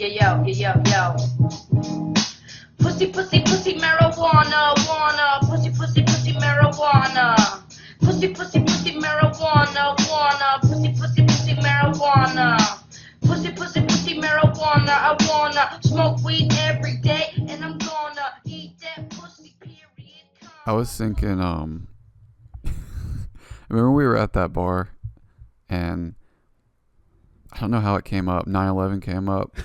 yo, yo, yo. Pussy, pussy, pussy, marijuana, wanna. Pussy, pussy, pussy, marijuana. Pussy, pussy, pussy, marijuana, wanna. Pussy, pussy, pussy, marijuana. Pussy, pussy, pussy, marijuana. I wanna smoke weed every day, and I'm gonna eat that pussy, period. I was thinking, remember we were at that bar, and I don't know how it came up. 9/11 came up,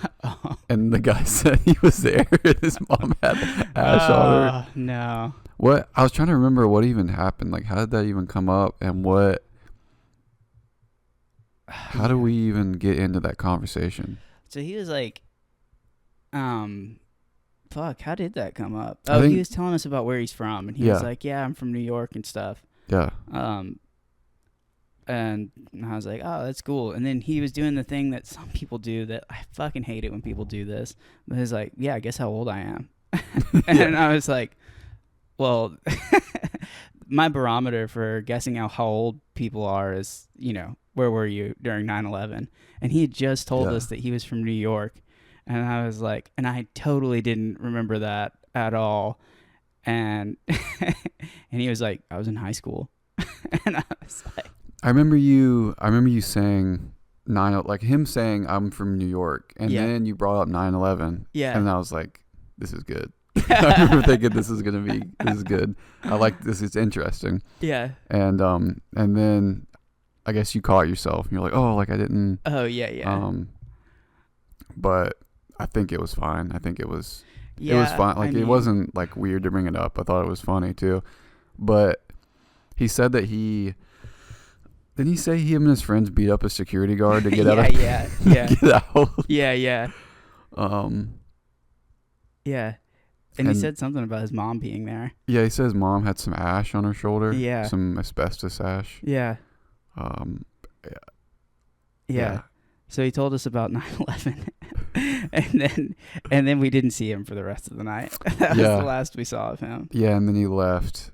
and the guy said he was there, and his mom had ash on her. No. What? I was trying to remember what even happened. Like, how did that even come up, and what? How do we even get into that conversation? So he was like, fuck, how did that come up? I think He was telling us about where he's from, and he was like, yeah, I'm from New York and stuff. Yeah. And I was like, oh, that's cool. And then he was doing the thing that some people do that I fucking hate it when people do this. But he's like, yeah, guess how old I am. And I was like, well, my barometer for guessing how old people are is, where were you during 9/11? And he had just told us that he was from New York. And I was like, and I totally didn't remember that at all. And and he was like, I was in high school. And I was like, I remember you saying him saying I'm from New York, and then you brought up 9/11. Yeah. And I was like, this is good. I remember thinking this is good. I like this. It's interesting. Yeah. And then I guess you caught yourself and you're like, oh, like I didn't. Oh yeah. But I think it was fine. I think it was fine. Like it wasn't like weird to bring it up. I thought it was funny too. But he said that didn't he say him and his friends beat up a security guard to get out? Yeah. Get out. Yeah. Yeah. And he said something about his mom being there. Yeah, he says mom had some ash on her shoulder. Yeah. Some asbestos ash. Yeah. Yeah. So he told us about 9/11. and then we didn't see him for the rest of the night. That was the last we saw of him. Yeah, and then he left.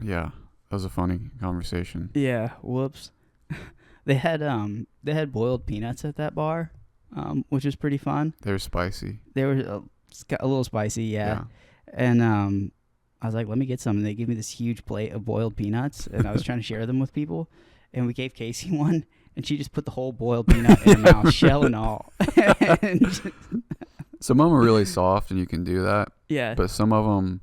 Yeah. That was a funny conversation. Yeah, whoops. They had boiled peanuts at that bar, which was pretty fun. They were spicy. They were a little spicy, yeah. And I was like, let me get some. And they gave me this huge plate of boiled peanuts, and I was trying to share them with people. And we gave Casey one, and she just put the whole boiled peanut in her mouth, shell and all. Some of them are really soft, and you can do that. Yeah. But some of them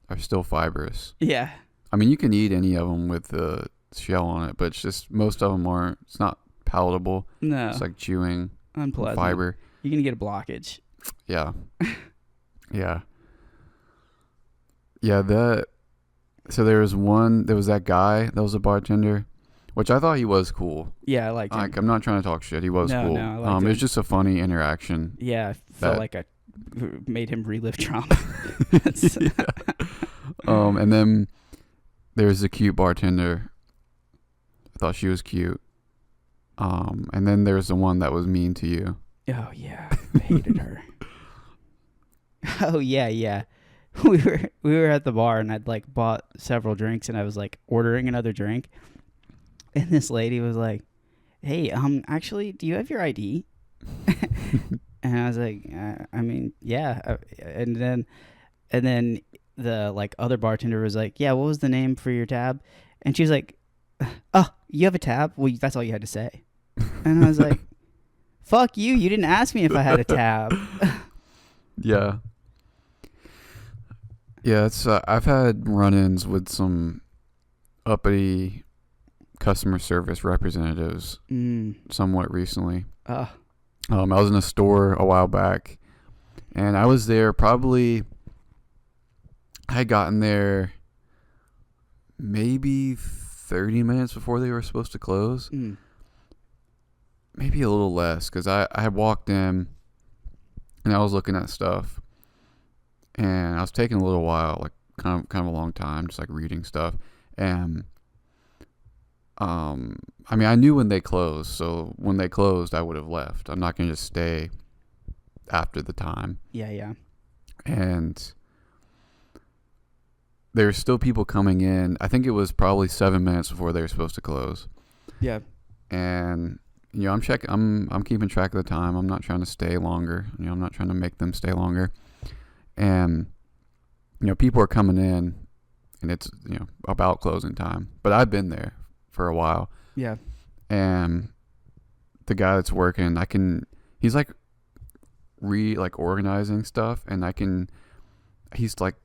are still fibrous. Yeah. I mean, you can eat any of them with the shell on it, but it's just most of them aren't. It's not palatable. No. It's like chewing unpleasant fiber. You're going to get a blockage. Yeah. Yeah. Yeah, so there was that guy that was a bartender, which I thought he was cool. Yeah, I liked him. I'm not trying to talk shit. He was cool. No, I liked him. It was just a funny interaction. Yeah, I felt like I made him relive trauma. And then there's a cute bartender. I thought she was cute. And then there's the one that was mean to you. Oh yeah, I hated her. Oh yeah. We were at the bar, and I'd like bought several drinks, and I was like ordering another drink, and this lady was like, "Hey, actually, do you have your ID?" And I was like, "I mean, yeah." And then the like other bartender was like, "Yeah, what was the name for your tab?" And she was like, "Oh, you have a tab? Well, that's all you had to say." And I was like, "Fuck you! You didn't ask me if I had a tab." Yeah. Yeah, it's I've had run-ins with some uppity customer service representatives somewhat recently. I was in a store a while back, and I was there I had gotten there maybe 30 minutes before they were supposed to close. Maybe a little less, because I had walked in, and I was looking at stuff. And I was taking a little while, like kind of a long time, just like reading stuff. And I mean, I knew when they closed, so when they closed, I would have left. I'm not going to just stay after the time. Yeah. And there's still people coming in. I think it was probably 7 minutes before they were supposed to close. Yeah. And I'm keeping track of the time. I'm not trying to stay longer. I'm not trying to make them stay longer. And people are coming in, and it's about closing time. But I've been there for a while. Yeah. And the guy that's working, he's like organizing stuff, and he's like,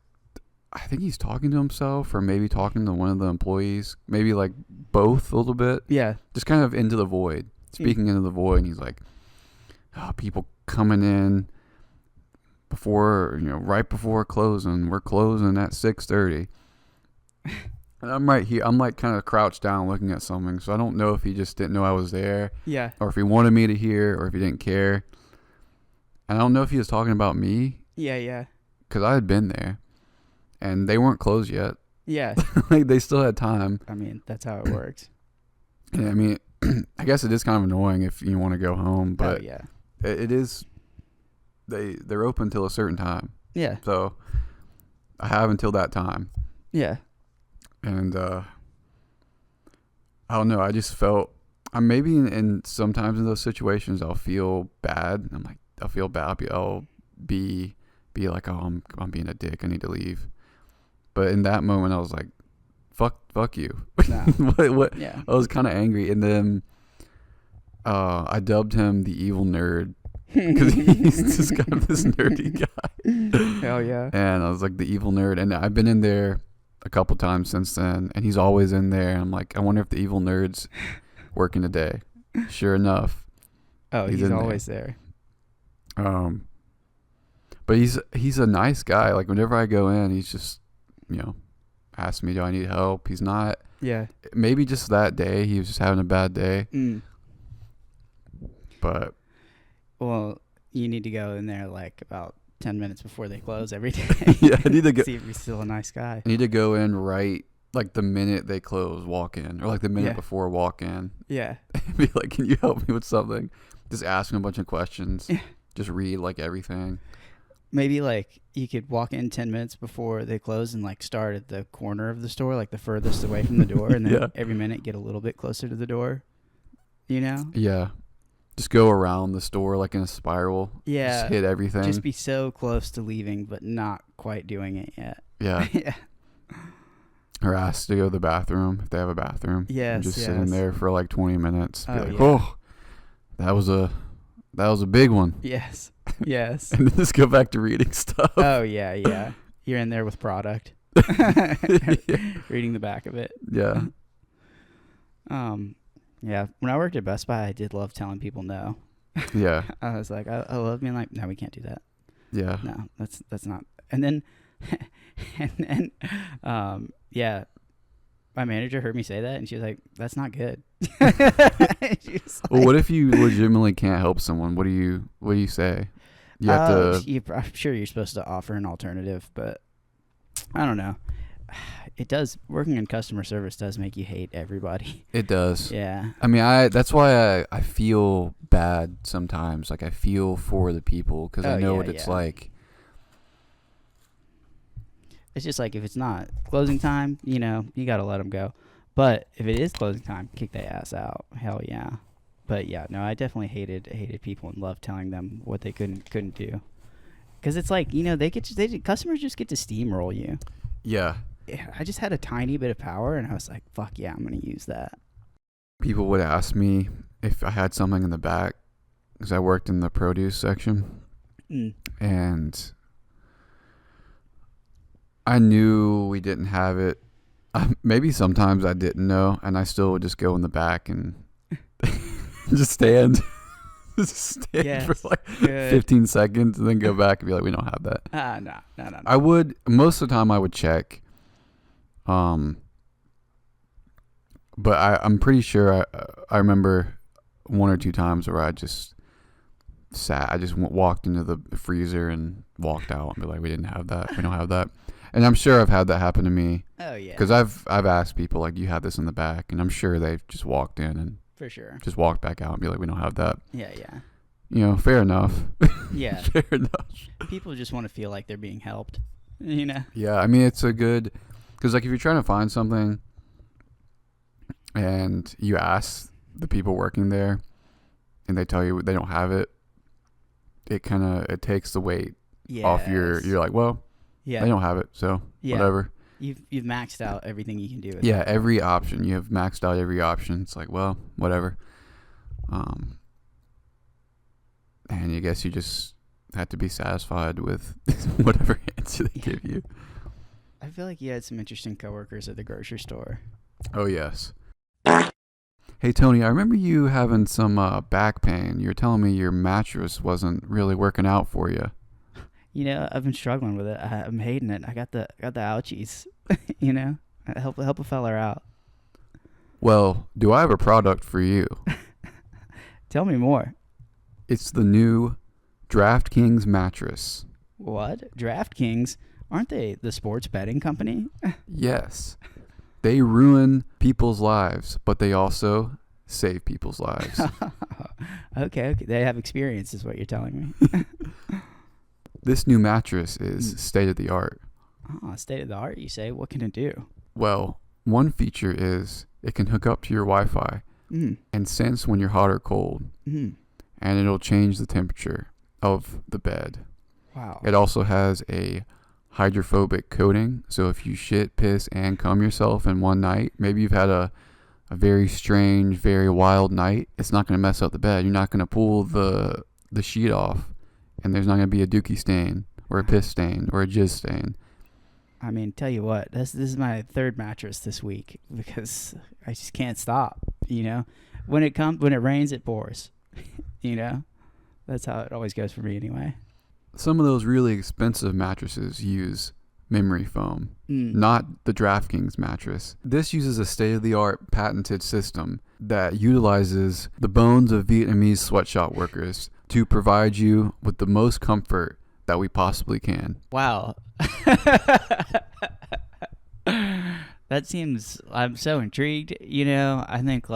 I think he's talking to himself or maybe talking to one of the employees, maybe like both a little bit. Yeah. Just kind of into the void, speaking into the void. And he's like, people coming in before, right before closing. We're closing at 6:30. And I'm right here. I'm like kind of crouched down looking at something. So I don't know if he just didn't know I was there. Yeah. Or if he wanted me to hear, or if he didn't care. And I don't know if he was talking about me. Yeah, yeah. Because I had been there. And they weren't closed yet. Yeah. Like, they still had time. I mean, that's how it works. Yeah, I mean, I guess it is kind of annoying if you want to go home, but yeah. it is. They're open till a certain time. Yeah. So I have until that time. Yeah. And I don't know. I just felt. Maybe in sometimes in those situations I'll feel bad. I'll feel bad. I'll be like, oh, I'm being a dick. I need to leave. But in that moment, I was like, fuck you. Nah. what? Yeah. I was kind of angry. And then I dubbed him the evil nerd because he's just kind of this nerdy guy. Hell yeah. And I was like, the evil nerd. And I've been in there a couple times since then. And he's always in there. And I'm like, I wonder if the evil nerd's working today. Sure enough. Oh, he's always there. But he's a nice guy. Like, whenever I go in, he's just, asks me, do I need help? He's not. Yeah. Maybe just that day, he was just having a bad day. But. Well, you need to go in there like about 10 minutes before they close every day. Yeah, I need to go. See if he's still a nice guy. I need to go in right, like, the minute they close, walk in. Or, like, the minute before walk in. Yeah. Be like, can you help me with something? Just ask him a bunch of questions. Yeah. Just read, like, everything. Maybe like you could walk in 10 minutes before they close and like start at the corner of the store, like the furthest away from the door, and then every minute get a little bit closer to the door. Yeah. Just go around the store like in a spiral. Yeah. Just hit everything. Just be so close to leaving, but not quite doing it yet. Yeah. Yeah. Or ask to go to the bathroom if they have a bathroom. Yes. And just sit in there for like 20 minutes. Be like, yeah. oh, that was a big one. Yes. Yes. And then just go back to reading stuff. Oh, yeah, yeah. You're in there with product. Reading the back of it. Yeah. Yeah. When I worked at Best Buy, I did love telling people no. Yeah. I was like, I love being like, no, we can't do that. Yeah. No, that's not. And then, yeah, my manager heard me say that, and she was like, that's not good. Well, what if you legitimately can't help someone? What do you say? You have to. I'm sure you're supposed to offer an alternative, but I don't know. It does. Working in customer service does make you hate everybody. It does. Yeah. I mean, that's why I feel bad sometimes. Like, I feel for the people because I know what it's like. It's just like if it's not closing time, you got to let them go. But if it is closing time, kick their ass out. Hell yeah. But yeah, no, I definitely hated people and loved telling them what they couldn't do. Because it's like, customers just get to steamroll you. Yeah. I just had a tiny bit of power, and I was like, fuck yeah, I'm going to use that. People would ask me if I had something in the back because I worked in the produce section. And I knew we didn't have it. Maybe sometimes I didn't know, and I still would just go in the back and just stand. For like 15 seconds and then go back and be like, we don't have that. No. I would, most of the time I would check. But I'm pretty sure I remember one or two times where I just walked into the freezer and walked out and be like, we didn't have that. We don't have that. And I'm sure I've had that happen to me. Oh yeah. Because I've asked people like, do you have this in the back? And I'm sure they've just walked in and for sure just walked back out and be like, we don't have that. Yeah. Fair enough. Yeah. Fair enough. People just want to feel like they're being helped. Yeah, I mean, it's a good, because like if you're trying to find something and you ask the people working there and they tell you they don't have it, it takes the weight off you're like, well, they don't have it, so whatever. You've maxed out everything you can do with it. Every option. You have maxed out every option. It's like, well, whatever. And I guess you just have to be satisfied with whatever answer they give you. I feel like you had some interesting coworkers at the grocery store. Oh, yes. Hey, Tony, I remember you having some back pain. You were telling me your mattress wasn't really working out for you. You know, I've been struggling with it. I'm hating it. I got the ouchies. You know, help a fella out. Well, do I have a product for you? Tell me more. It's the new DraftKings mattress. What? DraftKings? Aren't they the sports betting company? Yes. They ruin people's lives, but they also save people's lives. Okay. They have experience is what you're telling me. This new mattress is state-of-the-art. Oh, state-of-the-art, you say? What can it do? Well, one feature is it can hook up to your Wi-Fi and sense when you're hot or cold. And it'll change the temperature of the bed. Wow. It also has a hydrophobic coating, so if you shit, piss, and cum yourself in one night, maybe you've had a very strange, very wild night, it's not going to mess up the bed. You're not going to pull the sheet off, and there's not going to be a dookie stain or a piss stain or a jizz stain. I mean, tell you what, this is my third mattress this week because I just can't stop, you know? When it rains, it pours, you know? That's how it always goes for me anyway. Some of those really expensive mattresses use memory foam, not the DraftKings mattress. This uses a state-of-the-art patented system that utilizes the bones of Vietnamese sweatshop workers to provide you with the most comfort that we possibly can. Wow. That seems, I'm so intrigued, you know? I think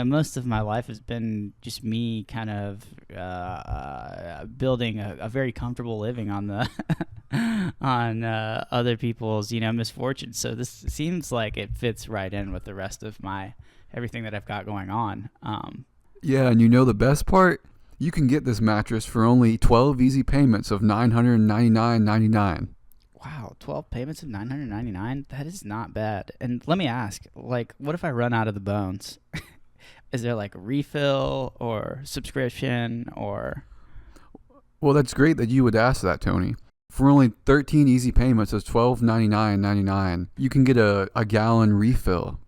most of my life has been just me kind of building a very comfortable living on the on other people's misfortunes. So this seems like it fits right in with the rest of everything that I've got going on. Yeah, and the best part, you can get this mattress for only 12 easy payments of $999.99. Wow, 12 payments of $999? That is not bad. And let me ask, what if I run out of the bones? Is there a refill or subscription or? Well, that's great that you would ask that, Tony. For only 13 easy payments of $12.99.99, you can get a gallon refill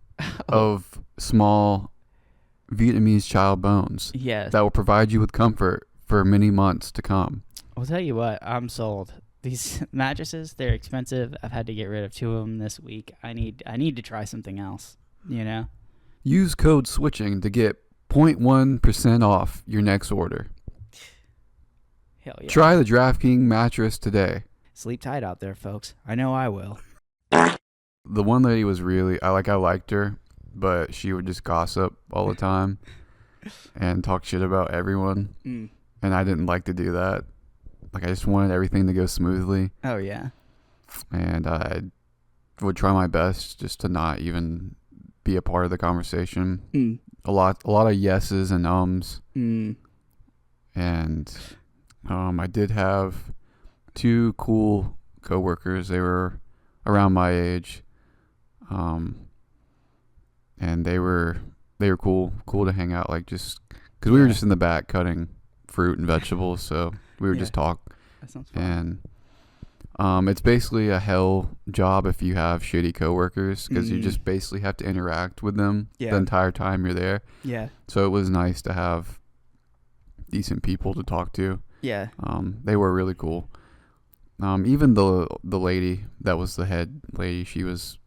of small Vietnamese child bones. Yes. That will provide you with comfort for many months to come. I'll tell you what, I'm sold. These mattresses, they're expensive. I've had to get rid of 2 of them this week. I need to try something else, Use code SWITCHING to get 0.1% off your next order. Hell yeah. Try the DraftKings mattress today. Sleep tight out there, folks. I know I will. The one lady was really, I liked her, but she would just gossip all the time and talk shit about everyone. And I didn't like to do that. I just wanted everything to go smoothly. Oh, yeah. And I would try my best just to not even be a part of the conversation. A lot of yeses and ums. And I did have 2 cool coworkers. They were around my age. And they were cool to hang out, just because we were just in the back cutting fruit and vegetables, so we would just talk. That sounds fun. And it's basically a hell job if you have shitty coworkers, because you just basically have to interact with them the entire time you're there. Yeah. So it was nice to have decent people to talk to. Yeah. They were really cool. Even the lady that was the head lady, she was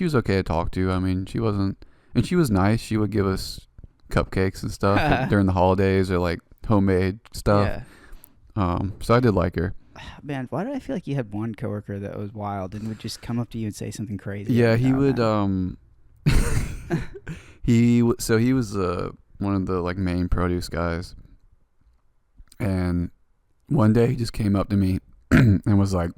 okay to talk to. I mean, she was nice. She would give us cupcakes and stuff during the holidays, or homemade stuff. Yeah. So I did like her. Man, why did I feel like you had one coworker that was wild and would just come up to you and say something crazy? Yeah, he would. He was one of the main produce guys, and one day he just came up to me and was like,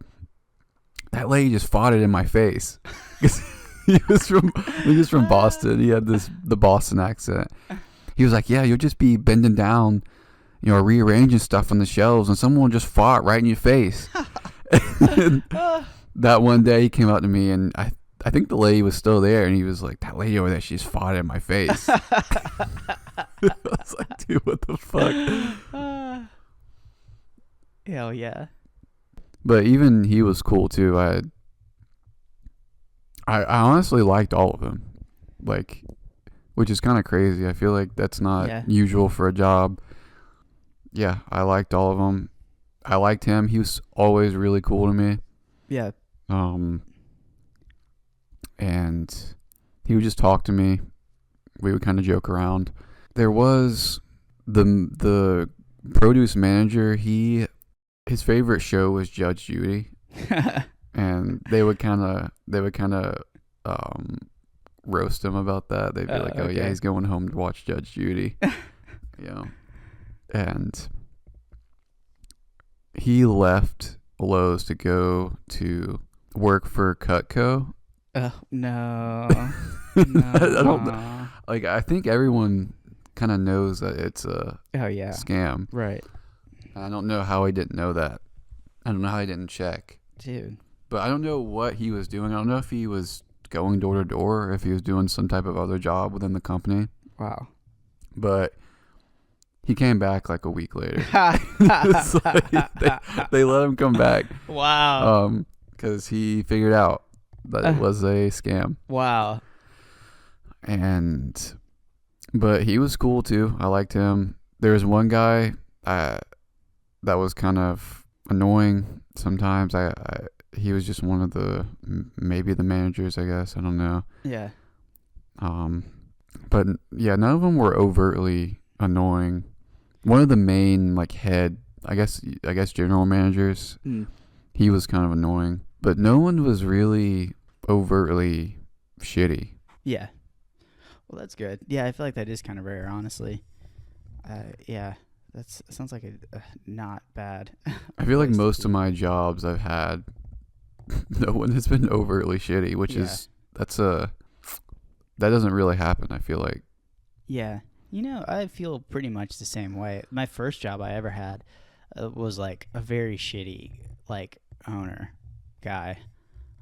"That lady just fought it in my face." He was from Boston. He had the Boston accent. he was like, yeah, you'll just be bending down, rearranging stuff on the shelves, and someone just fought right in your face. And that one day he came out to me, and I think the lady was still there, and he was like, that lady over there, she's fought in my face. I was like, dude, what the fuck? Hell yeah. But even he was cool too. I honestly liked all of them, like, which is kind of crazy. I feel like that's not usual for a job. Yeah, I liked all of them. I liked him. He was always really cool to me. Yeah. And he would just talk to me. We would kind of joke around. There was the produce manager. His favorite show was Judge Judy, and they would kind of roast him about that. They'd be like, "Oh yeah, he's going home to watch Judge Judy," and he left Lowe's to go to work for Cutco. Oh no. I don't know. Like, I think everyone kind of knows that it's a scam. Right. I don't know how he didn't know that. I don't know how he didn't check. Dude. But I don't know what he was doing. I don't know if he was going door to door or if he was doing some type of other job within the company. Wow. But he came back like a week later. It's like they let him come back. Wow. Because he figured out that it was a scam. Wow. But he was cool too. I liked him. There was one guy that was kind of annoying sometimes. He was just one of maybe the managers, I guess. I don't know. Yeah. But yeah, none of them were overtly annoying. One of the main head, I guess general managers, he was kind of annoying. But no one was really overtly shitty. Yeah. Well, that's good. Yeah, I feel like that is kind of rare, honestly. Yeah, that sounds like a not bad. I feel like most of my jobs I've had, no one has been overtly shitty, which that doesn't really happen, I feel like. Yeah. I feel pretty much the same way. My first job I ever had was a very shitty owner guy.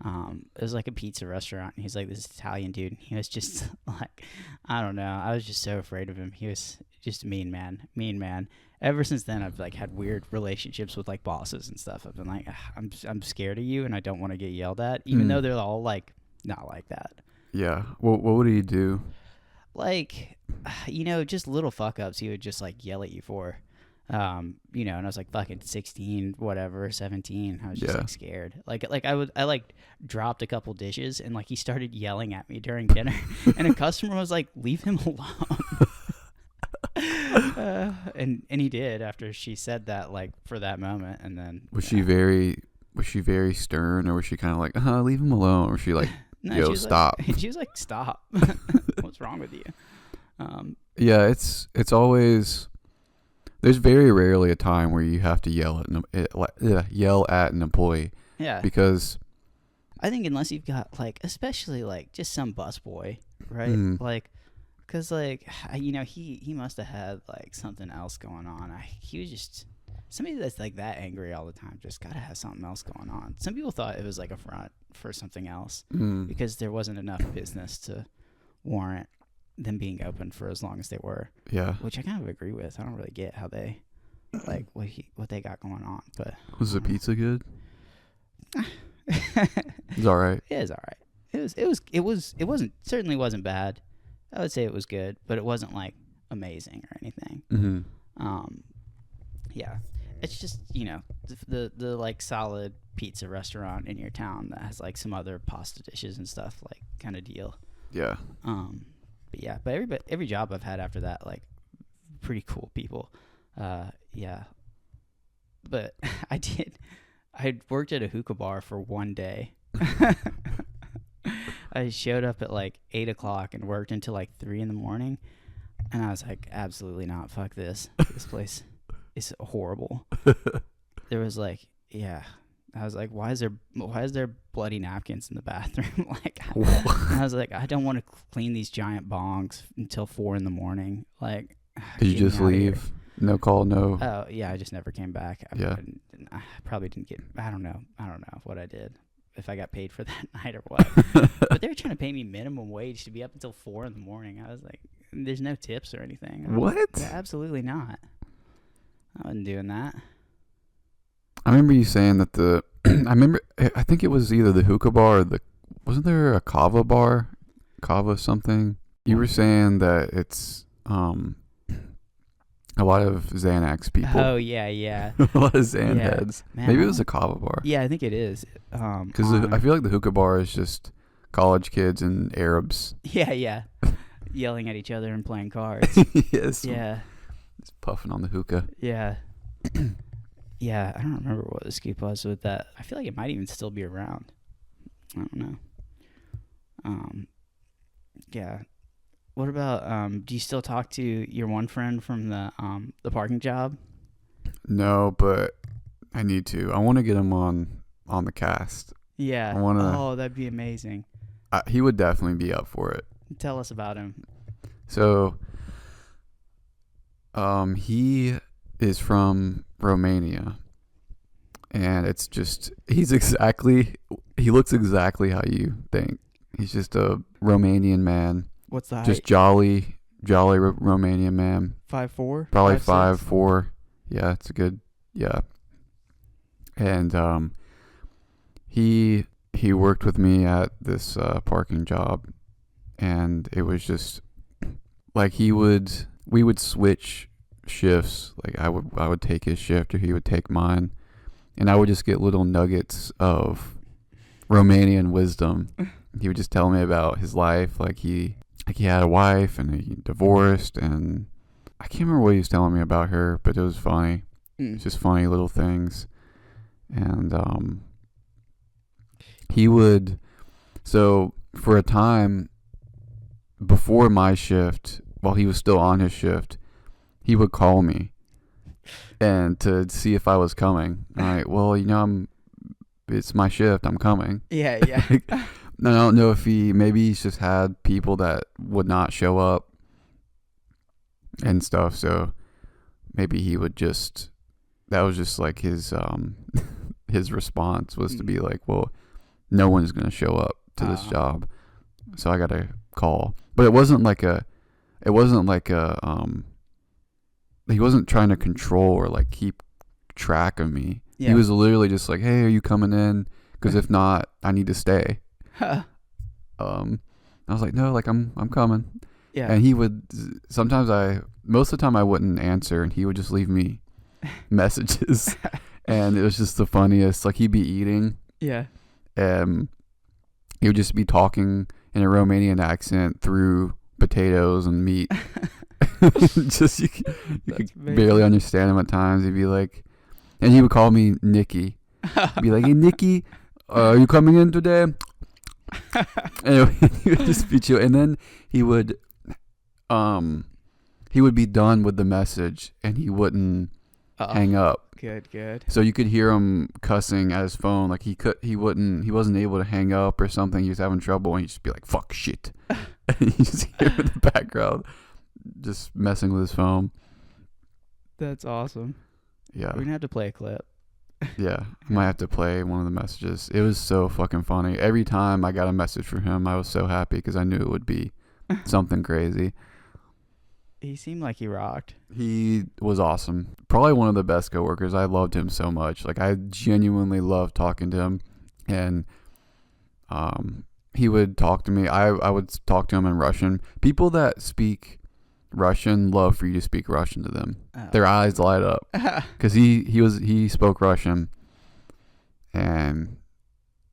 It was a pizza restaurant, and he's this Italian dude. He was just I don't know. I was just so afraid of him. He was just a mean man. Ever since then, I've had weird relationships with bosses and stuff. I've been I'm scared of you, and I don't want to get yelled at, even though they're all not like that. Yeah. What would he do? Just little fuck ups. He would just yell at you for. And I was fucking 16, whatever, 17. I was just scared. I dropped a couple dishes, and he started yelling at me during dinner, and a customer was leave him alone. And he did after she said that for that moment, and then was she very stern, or was she kind of leave him alone, or was she no, yo, she stop? She was stop. What's wrong with you? Yeah, it's always. There's very rarely a time where you have to yell at an employee. Yeah. Because I think unless you've got especially just some busboy, right? Because he must have had something else going on. He was just somebody that's that angry all the time. Just gotta have something else going on. Some people thought it was a front for something else because there wasn't enough business to warrant them being open for as long as they were. Yeah. Which I kind of agree with. I don't really get how they what they got going on. But was the pizza good? It's all right. It is all right. It wasn't certainly wasn't bad. I would say it was good, but it wasn't amazing or anything. Mm-hmm. Yeah. It's just, the solid pizza restaurant in your town that has some other pasta dishes and stuff kind of deal. Yeah. But yeah, but every job I've had after that, pretty cool people. Yeah. But I worked at a hookah bar for one day. I showed up at 8 o'clock and worked until 3 in the morning. And I was absolutely not. Fuck this. This place is horrible. There was I was like, why is there bloody napkins in the bathroom? Like, I was like, I don't want to clean these giant bongs until 4 a.m. Like, Did you just leave? No call, no. Oh yeah, I just never came back. I probably didn't get. I don't know what I did. If I got paid for that night or what. But they were trying to pay me minimum wage to be up until 4 a.m. I was like, there's no tips or anything. What? Yeah, absolutely not. I wasn't doing that. I remember you saying that I think it was either the hookah bar or wasn't there a kava bar? Kava something? You were saying that it's, a lot of Xanax people. Oh, yeah. A lot of Xan heads. Man, maybe it was a kava bar. Yeah, I think it is. Because I feel like the hookah bar is just college kids and Arabs. Yeah. Yelling at each other and playing cards. Yes. Yeah. Just puffing on the hookah. Yeah. Yeah, I don't remember what the scoop was with that. I feel like it might even still be around. I don't know. Yeah. What about, do you still talk to your one friend from the parking job? No, but I need to. I want to get him on the cast. Yeah. Oh, that'd be amazing. He would definitely be up for it. Tell us about him. So, he is from Romania, and it's just he looks exactly how you think. He's just a Romanian man. What's the height? Just jolly Romanian man. 5'4"? Probably 5'4". Yeah, it's a good, yeah. And he worked with me at this parking job, and it was just like we would switch shifts. Like I would take his shift or he would take mine, and I would just get little nuggets of Romanian wisdom. He would just tell me about his life, like he had a wife and he divorced, and I can't remember what he was telling me about her, but it was funny. It's just funny little things. And he would, so for a time before my shift, while he was still on his shift, he would call me and to see if I was coming. All right, well, it's my shift, I'm coming. Yeah. I don't know if maybe he's just had people that would not show up and stuff, so maybe he would that was just like his his response was to be like, well, no one's going to show up to this job, so I got to call. But it wasn't like he wasn't trying to control or like keep track of me. Yeah. He was literally just like, hey, are you coming in? Because if not, I need to stay. I was like, no, like I'm coming. Yeah. And he would most of the time I wouldn't answer, and he would just leave me messages. And it was just the funniest. Like he'd be eating. Yeah. He would just be talking in a Romanian accent through potatoes and meat. Just you could barely understand him at times. He'd be like, and he would call me Nikki. He'd be like, hey Nikki, are you coming in today? And he would just be chill, and then he would be done with the message, and he wouldn't hang up. Good. So you could hear him cussing at his phone, like he wasn't able to hang up or something. He was having trouble, and he'd just be like, "Fuck shit," and you just hear him in the background, just messing with his phone. That's awesome. Yeah, we're gonna have to play a clip. Yeah, I might have to play one of the messages. It was so fucking funny. Every time I got a message from him, I was so happy because I knew it would be something crazy. He seemed like he rocked. He was awesome. Probably one of the best coworkers. I loved him so much. Like, I genuinely loved talking to him. And he would talk to me. I would talk to him in Russian. People that speak Russian love for you to speak Russian to them. Oh. Their eyes light up because he spoke Russian, and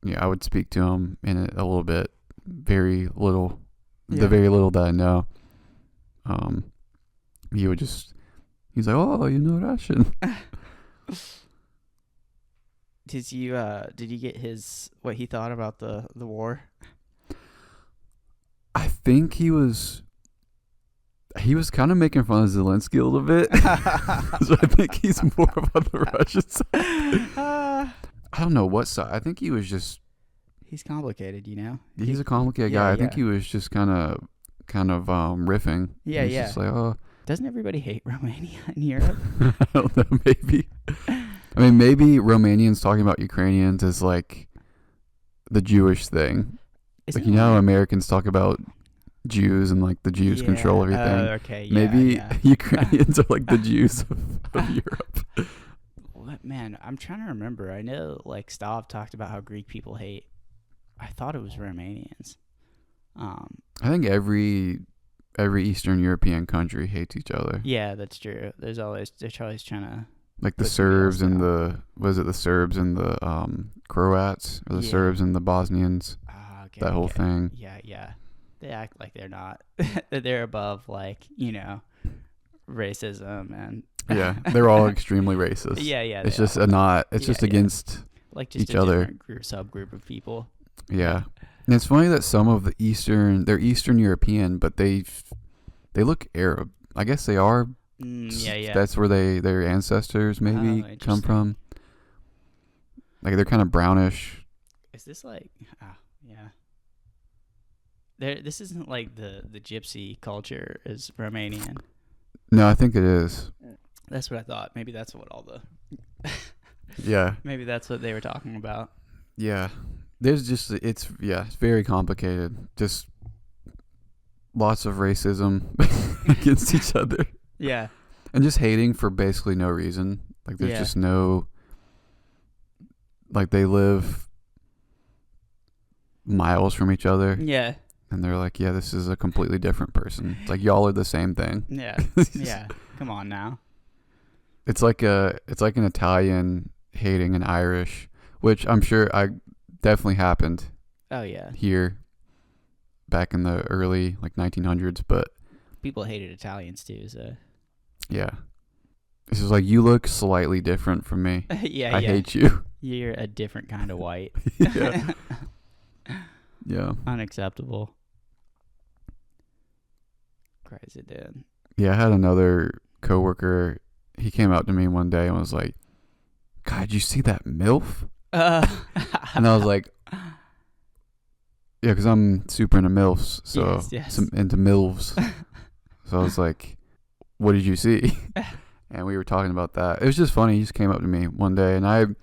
yeah, I would speak to him in it a little bit, very little, the very little that I know. He's like, oh, you know Russian. Did you get what he thought about the war? I think he was kind of making fun of Zelensky a little bit. So I think he's more about the Russian side. I don't know what side. I think he was just. He's complicated, you know. He's a complicated guy. I think he was just kind of riffing. Yeah, He's just like, oh. Doesn't everybody hate Romania in Europe? I don't know. Maybe. I mean, maybe Romanians talking about Ukrainians is like the Jewish thing. Like, you know how Americans talk about Jews and like the Jews control everything. Okay. Yeah, maybe Ukrainians are like the Jews of Europe. Man, I'm trying to remember. I know like Stav talked about how Greek people hate. I thought it was Romanians. I think every Eastern European country hates each other. Yeah, that's true. They're always trying to like the Serbs and the Serbs and the Croats or the Serbs and the Bosnians. Okay, that whole thing. Yeah. They act like they're not. They're above like, you know, racism and yeah, they're all extremely racist. Yeah. It's just just against like just each a other. Subgroup of people. Yeah. And it's funny that some of they're Eastern European, but they look Arab. I guess they are. Yeah. That's where their ancestors maybe come from. Like they're kind of brownish. Is this like? Yeah. This isn't like the gypsy culture is Romanian. No, I think it is. That's what I thought. Maybe that's what all the. Yeah. Maybe that's what they were talking about. Yeah. There's just it's very complicated. Just lots of racism against each other. Yeah. And just hating for basically no reason. Like there's just no like they live miles from each other. Yeah. And they're like, yeah, this is a completely different person. It's like y'all are the same thing. Yeah. Yeah. Come on now. It's like an Italian hating an Irish, which I'm sure definitely happened. Oh yeah. Here back in the early like 1900s, but people hated Italians too, so yeah. This is like, you look slightly different from me. Yeah. I hate you. You're a different kind of white. Yeah. Yeah. Unacceptable. Crazy, dude. Yeah, I had another coworker. He came out to me one day and was like, "God, did you see that MILF?" And I was like, "Yeah, because I'm super into MILFs, so yes. into MILFs." So I was like, "What did you see?" And we were talking about that. It was just funny. He just came up to me one day, and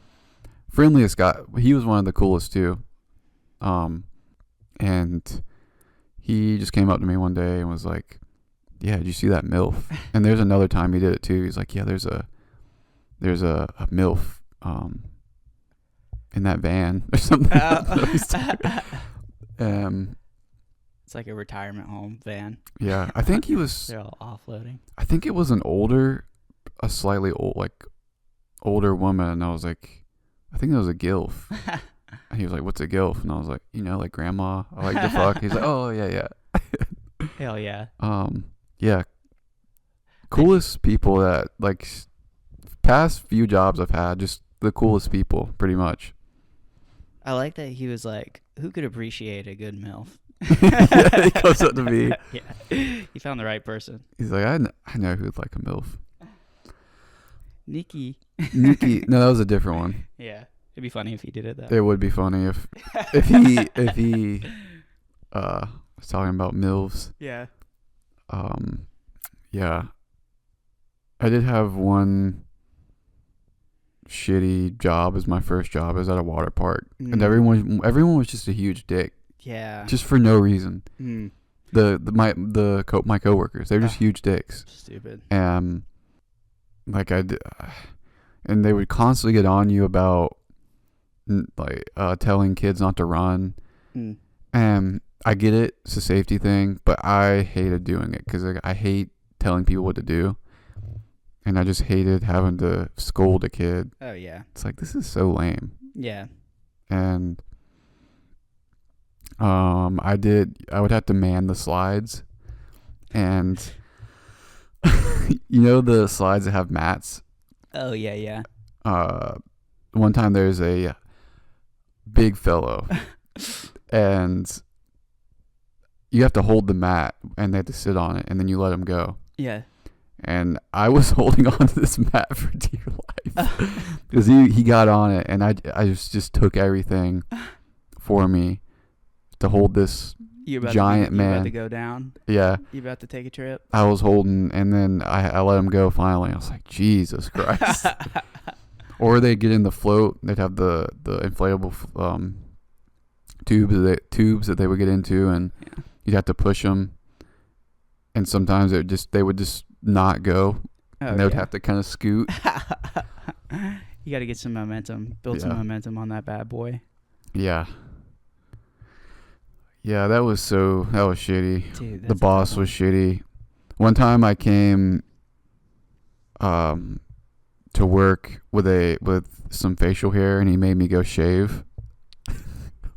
friendliest guy. He was one of the coolest too. And he just came up to me one day and was like, "Yeah, did you see that MILF?" And there's another time he did it too. He's like, "Yeah, there's a MILF in that van or something." It's like a retirement home van. Yeah, I think he was. They're all offloading. I think it was a slightly older woman, and I was like, I think it was a gilf. And he was like, "What's a gilf?" And I was like, like grandma. I like to fuck. He's like, "Oh yeah." Hell yeah. Yeah. Coolest people that like past few jobs I've had, just the coolest people, pretty much. I like that he was like, who could appreciate a good MILF? Yeah, he comes up to me. Yeah. He found the right person. He's like, I know who'd like a MILF. Nikki. No, that was a different one. Yeah. It'd be funny if he did it though. It would be funny if he was talking about MILFs. Yeah. Yeah. I did have one shitty job as my first job. I was at a water park, and everyone was just a huge dick. Yeah. Just for no reason. Mm. My coworkers, they're just huge dicks. Stupid. And they would constantly get on you about telling kids not to run. Mm. And I get it, it's a safety thing, but I hated doing it because I hate telling people what to do. And I just hated having to scold a kid. Oh, yeah. It's like, this is so lame. Yeah. And I would have to man the slides. And you know the slides that have mats? Oh, yeah. One time there's a big fellow and you have to hold the mat and they have to sit on it and then you let them go. Yeah. And I was holding on to this mat for dear life. because he got on it, and I just took everything for me to hold this giant man. You about to go down? Yeah. You about to take a trip? I was holding, and then I let him go finally. I was like, Jesus Christ. Or they'd get in the float. They'd have the inflatable tubes that they would get into, and you'd have to push them. And sometimes they would just not go, and they would have to kind of scoot. You got to get some momentum, build some momentum on that bad boy. Yeah. Yeah, that was shitty. Dude, the boss was shitty. One time I came to work with some facial hair, and he made me go shave.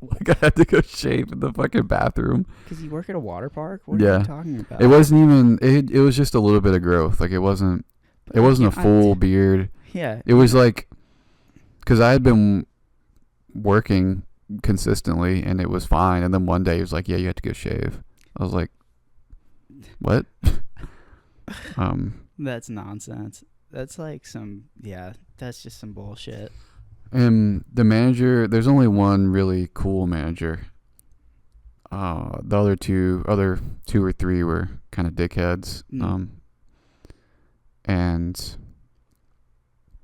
Like I had to go shave in the fucking bathroom. Because you work at a water park? What are you talking about? It wasn't even it was just a little bit of growth. Like it wasn't a full beard. Yeah. It was like, because I had been working consistently and it was fine, and then one day he was like, yeah, you have to go shave. I was like, what? That's nonsense. That's like that's just some bullshit. And the manager, there's only one really cool manager. The other two or three were kind of dickheads. And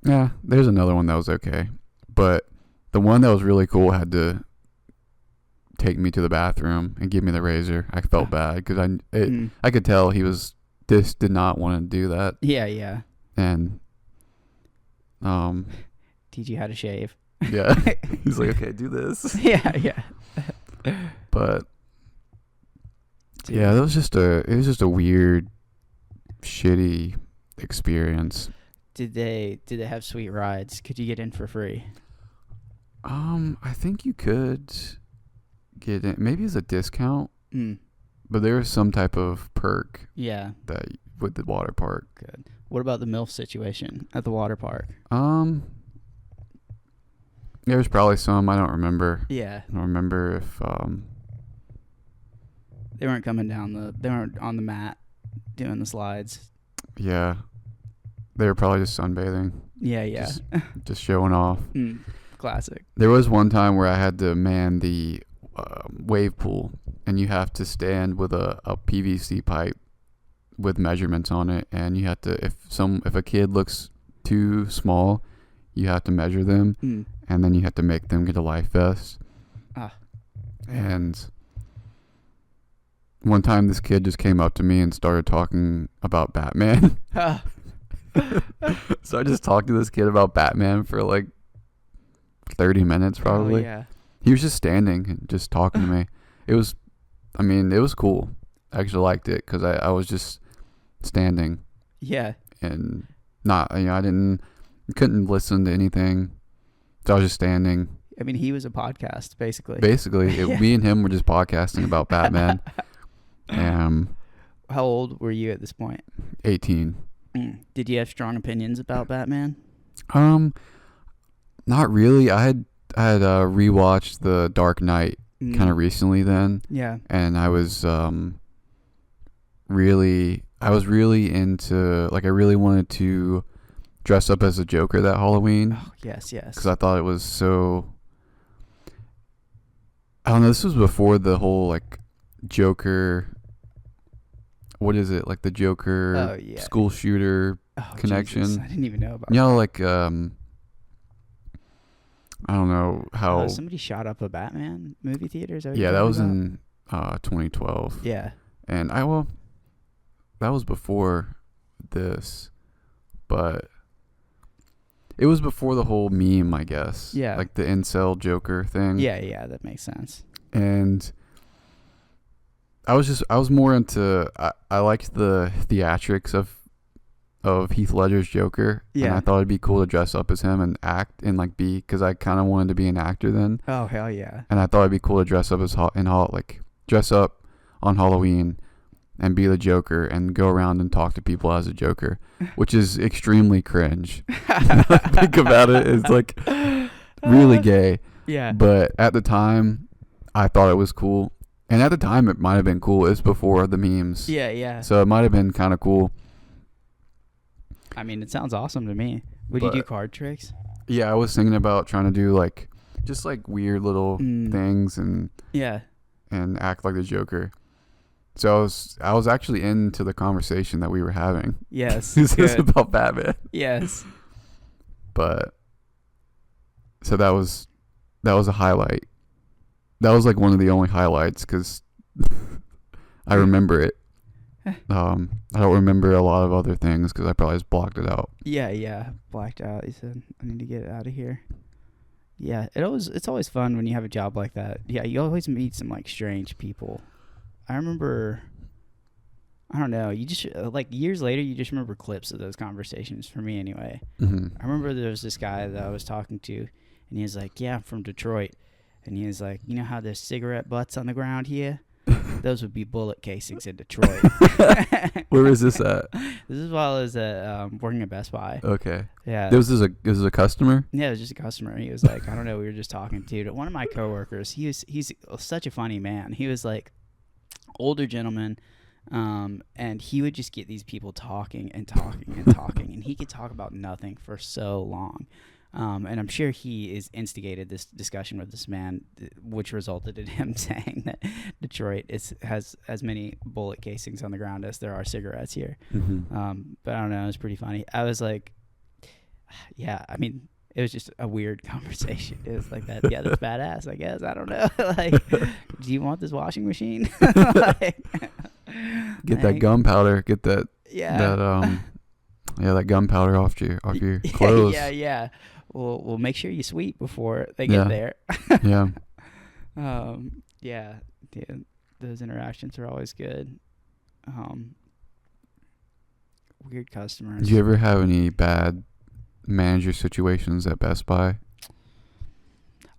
yeah, there's another one that was okay, but the one that was really cool had to take me to the bathroom and give me the razor. I felt bad because I could tell he did not want to do that. Yeah. And teach you how to shave. Yeah. He's like, okay, do this. Yeah. But yeah, it was just a weird, shitty experience. Did they have sweet rides? Could you get in for free? I think you could get in. Maybe it's a discount. But there was some type of perk. Yeah. That with the water park. Good. What about the MILF situation at the water park? There was probably some. I don't remember. Yeah. I don't remember if they weren't coming down they weren't on the mat doing the slides. Yeah. They were probably just sunbathing. Yeah. Just showing off. Classic. There was one time where I had to man the wave pool, and you have to stand with a PVC pipe with measurements on it, and you have to, if a kid looks too small, you have to measure them, and then you have to make them get a life vest. And one time this kid just came up to me and started talking about Batman. So I just talked to this kid about Batman for like 30 minutes probably. Oh, yeah. He was just standing and just talking to me. It was cool. I actually liked it because I was just standing. Yeah. And not, I couldn't listen to anything. So I was just standing. I mean, he was a podcast, basically. Me and him were just podcasting about Batman. How old were you at this point? 18. Did you have strong opinions about Batman? Not really. I had rewatched The Dark Knight kind of recently then. Yeah. And I was really into, like, I really wanted to dress up as a Joker that Halloween. Oh, yes. Because I thought it was so, I don't know, this was before the whole, like, Joker, what is it, like the Joker school shooter connection. Jesus. I didn't even know about that. Like, I don't know how. Somebody shot up a Batman movie theater? Is that that was in 2012. Yeah. And that was before this, but it was before the whole meme, I guess. Yeah. Like the incel Joker thing. Yeah, that makes sense. And I was more into, I liked the theatrics of Heath Ledger's Joker. Yeah. And I thought it'd be cool to dress up as him and act and like be, because I kind of wanted to be an actor then. Oh, hell yeah. And I thought it'd be cool to dress up dress up on Halloween and be the Joker and go around and talk to people as a Joker, which is extremely cringe. Think about it. It's like really gay. Yeah. But at the time, I thought it was cool. And at the time, it might have been cool. It's before the memes. Yeah. So it might have been kind of cool. I mean, it sounds awesome to me. Would you do But- card tricks? Yeah, I was thinking about trying to do like just like weird little Mm. things and Yeah. act like the Joker. So I was actually into the conversation that we were having. Yes. This is Good. about Batman. Yes. But so that was a highlight. That was like one of the only highlights because I remember it. I don't remember a lot of other things because I probably just blocked it out. Yeah. Blacked out. He said, I need to get out of here. Yeah. It's always fun when you have a job like that. Yeah. You always meet some like strange people. I remember, I don't know, you just, like years later, you just remember clips of those conversations, for me anyway. Mm-hmm. I remember there was this guy that I was talking to, and he was like, yeah, I'm from Detroit. And he was like, you know how there's cigarette butts on the ground here? Those would be bullet casings in Detroit. Where is this at? This is while I was working at Best Buy. Okay. Yeah. This is a customer? Yeah, it was just a customer. He was like, I don't know, we were just talking to one of my coworkers. He's such a funny man. He was like older gentleman, and he would just get these people talking and talking and talking, and he could talk about nothing for so long. And I'm sure he is instigated this discussion with this man, which resulted in him saying that Detroit has as many bullet casings on the ground as there are cigarettes here. Mm-hmm. But I don't know, it was pretty funny. I was like, yeah, I mean, it was just a weird conversation. It was like that. Yeah, that's badass, I guess. I don't know. Like, do you want this washing machine? Like, Get that gunpowder. Get that. Yeah. That gunpowder off your clothes. Yeah. We'll make sure you sweep before they get there. Yeah. Yeah. Those interactions are always good. Weird customers. Did you ever have any bad manager situations at Best Buy?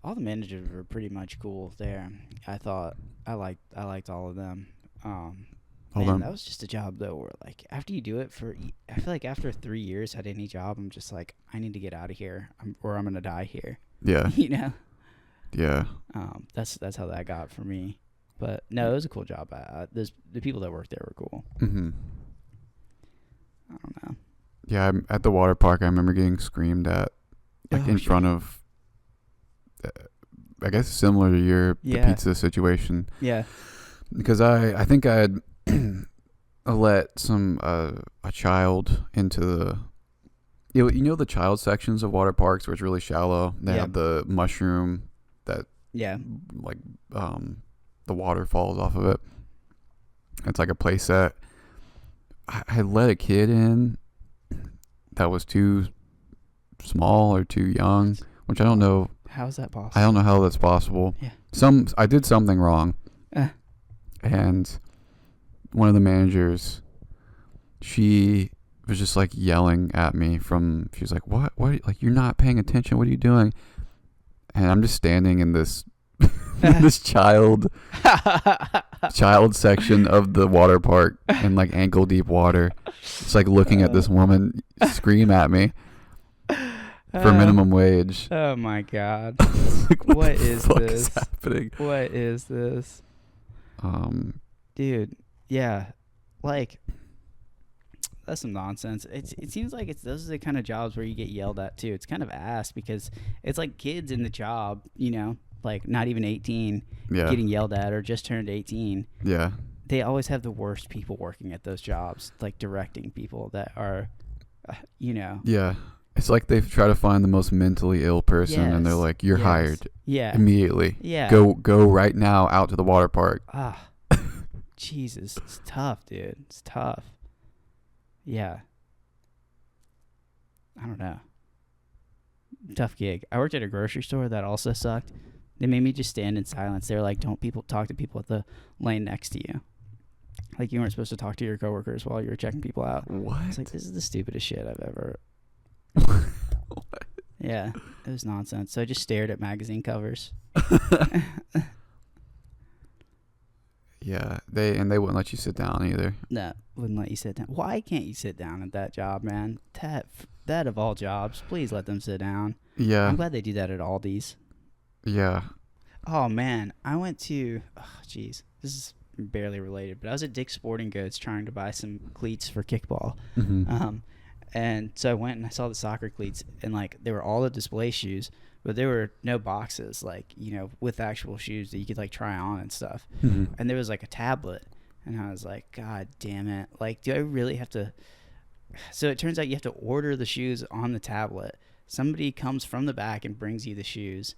All the managers were pretty much cool there. I thought I liked all of them. That was just a job though where like after you do it I feel like after 3 years at any job, I'm just like, I need to get out of here or I'm gonna die here. Yeah. You know. Yeah. That's how that got for me. But no, it was a cool job. The people that worked there were cool. Mm-hmm. I don't know. Yeah, at the water park, I remember getting screamed at, like in front of, I guess similar to the pizza situation. Yeah. Because I think I had let a child into the, you know the child sections of water parks where it's really shallow. They have the mushroom that like the water falls off of it. It's like a play set. I let a kid in that was too small or too young, which I don't know. How is that possible? I don't know how that's possible. Yeah. I did something wrong. And one of the managers, she was just like yelling at me she's like, what, like, you're not paying attention. What are you doing? And I'm just standing in this, this child section of the water park in like ankle deep water. It's like looking at this woman scream at me for minimum wage. Oh my God. Like, what the is fuck this? is happening? What is this? Dude, yeah. Like, that's some nonsense. It seems like those are the kind of jobs where you get yelled at too. It's kind of ass because it's like kids in the job, you know, like not even 18 getting yelled at or just turned 18. Yeah. They always have the worst people working at those jobs, like directing people that are, you know. Yeah. It's like they try to find the most mentally ill person and they're like, you're hired. Yeah. Immediately. Yeah. Go right now out to the water park. Jesus. It's tough, dude. It's tough. Yeah. I don't know. Tough gig. I worked at a grocery store that also sucked. They made me just stand in silence. They were like, don't talk to people at the lane next to you. Like, you weren't supposed to talk to your coworkers while you were checking people out. What? It's like, this is the stupidest shit I've ever. Yeah, it was nonsense. So I just stared at magazine covers. Yeah, they wouldn't let you sit down either. No, wouldn't let you sit down. Why can't you sit down at that job, man? That of all jobs, please let them sit down. Yeah. I'm glad they do that at Aldi's. Yeah. Oh man, I went to. Oh jeez, this is barely related, but I was at Dick's Sporting Goods trying to buy some cleats for kickball. Mm-hmm. And so I went and I saw the soccer cleats, and like they were all the display shoes, but there were no boxes, like, you know, with actual shoes that you could like try on and stuff. Mm-hmm. And there was like a tablet, and I was like, God damn it! Like, do I really have to? So it turns out you have to order the shoes on the tablet. Somebody comes from the back and brings you the shoes.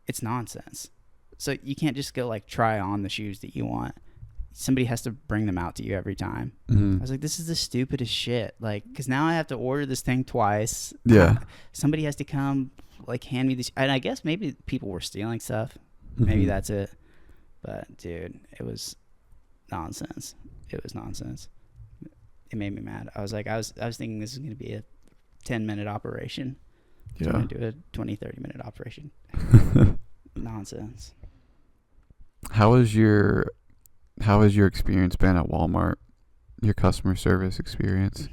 It's nonsense. So you can't just go like try on the shoes that you want. Somebody has to bring them out to you every time. Mm-hmm. I was like, this is the stupidest shit. Like, because now I have to order this thing twice. Yeah. Somebody has to come, like, hand me this. And I guess maybe people were stealing stuff. Maybe Mm-hmm. that's it. But, dude, it was nonsense. It was nonsense. It made me mad. I was like, I was thinking this is going to be a 10-minute operation. So I'm Yeah. going to do a 20, 30-minute operation. Nonsense. How has your experience been at Walmart? Your customer service experience?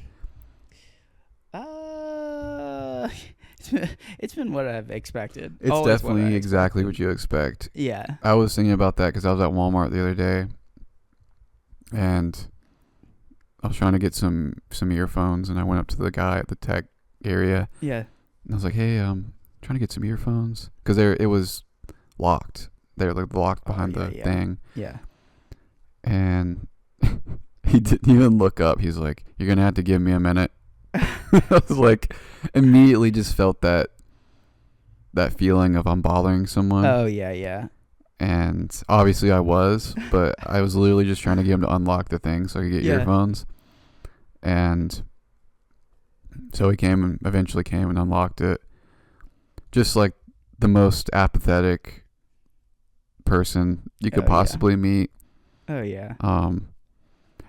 It's been what I've expected. It's Always what definitely I exactly expected. what you expect. Yeah. I was thinking about that because I was at Walmart the other day, and I was trying to get some earphones, and I went up to the guy at the tech area, Yeah. and I was like, "Hey, trying to get some earphones," because it was locked. They're like locked behind the thing, Yeah. and he didn't even look up. He's like, "You're gonna have to give me a minute." I was like, immediately just felt that feeling of I'm bothering someone. Oh, yeah, yeah. And obviously I was, but I was literally just trying to get him to unlock the thing so I could get Yeah. earphones. And so he eventually came and unlocked it. Just like the most apathetic person you could Oh, yeah. possibly meet. Oh, yeah.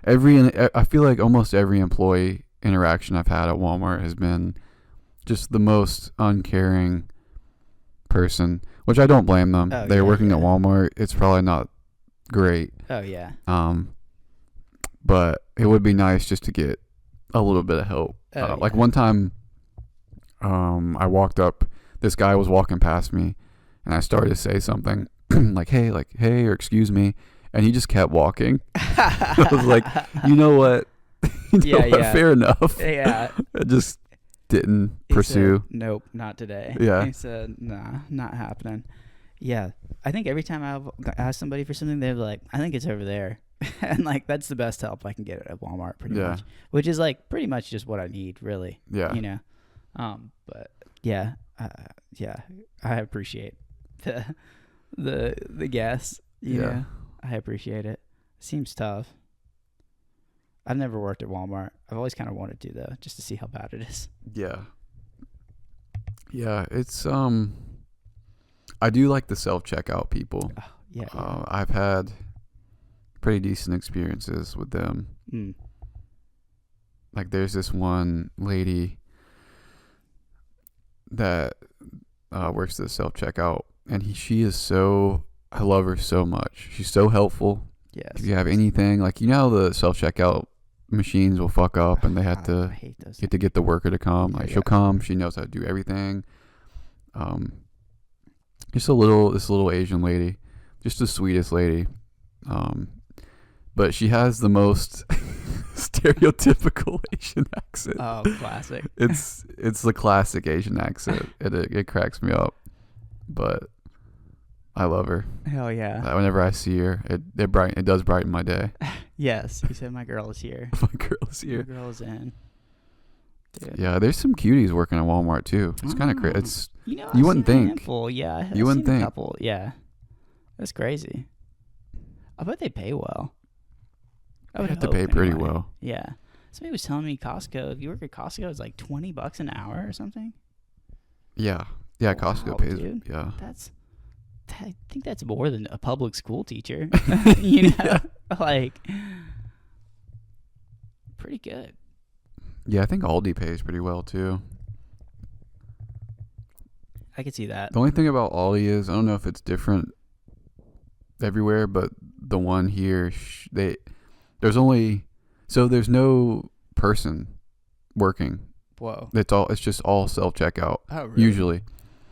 I feel like almost every employee interaction I've had at Walmart has been just the most uncaring person, which I don't blame them. Oh, They're yeah, working at yeah. Walmart. It's probably not great. Oh, yeah. But it would be nice just to get a little bit of help. Oh, Like yeah. one time, I walked up, this guy was walking past me, and I started to say something like, hey, or excuse me. And he just kept walking. I was like, you know what? Yeah, yeah. Fair enough. Yeah. I just didn't He pursue. said, nope, not today. Yeah. He said, nah, not happening. Yeah. I think every time I've asked somebody for something, they're like, I think it's over there. And like, that's the best help I can get at Walmart pretty Yeah. much, which is like pretty much just what I need, really. Yeah. You know? But yeah, I appreciate the guess. You Yeah. know? I appreciate it. Seems tough. I've never worked at Walmart. I've always kind of wanted to, though, just to see how bad it is. Yeah. Yeah. It's, I do like the self-checkout people. Oh, yeah. I've had pretty decent experiences with them. Mm. Like there's this one lady that works the self-checkout, and she is so, I love her so much. She's so helpful. Yes. If you have anything, like, you know, the self-checkout machines will fuck up and they have I to hate those. get the worker to come. Like, Yeah. she'll come. She knows how to do everything. Just this little Asian lady, just the sweetest lady. But she has the most stereotypical Asian accent. Oh, classic. It's the classic Asian accent. It cracks me up, but I love her. Hell yeah. Whenever I see her, it does brighten my day. Yes. You said my girl is here. My girl is My here. girl is in. Dude. Yeah, there's some cuties working at Walmart too. It's kind of crazy. Oh. It's You know, You wouldn't I've seen a think. handful. Yeah. I've You wouldn't seen think. A couple. Yeah. That's crazy. I bet they pay well. I you would have to hope, pay pretty anyway. well. Yeah. Somebody was telling me Costco, if you work at Costco, it's like $20 an hour or something. Yeah, Costco Wow, pays. dude. Yeah, I think that's more than a public school teacher. You know, Yeah. like pretty good. yeah. I think Aldi pays pretty well too. I could see that. The only thing about Aldi is I don't know if it's different everywhere, but the one here, there's no person working. Whoa. It's just all self checkout Oh, really? usually,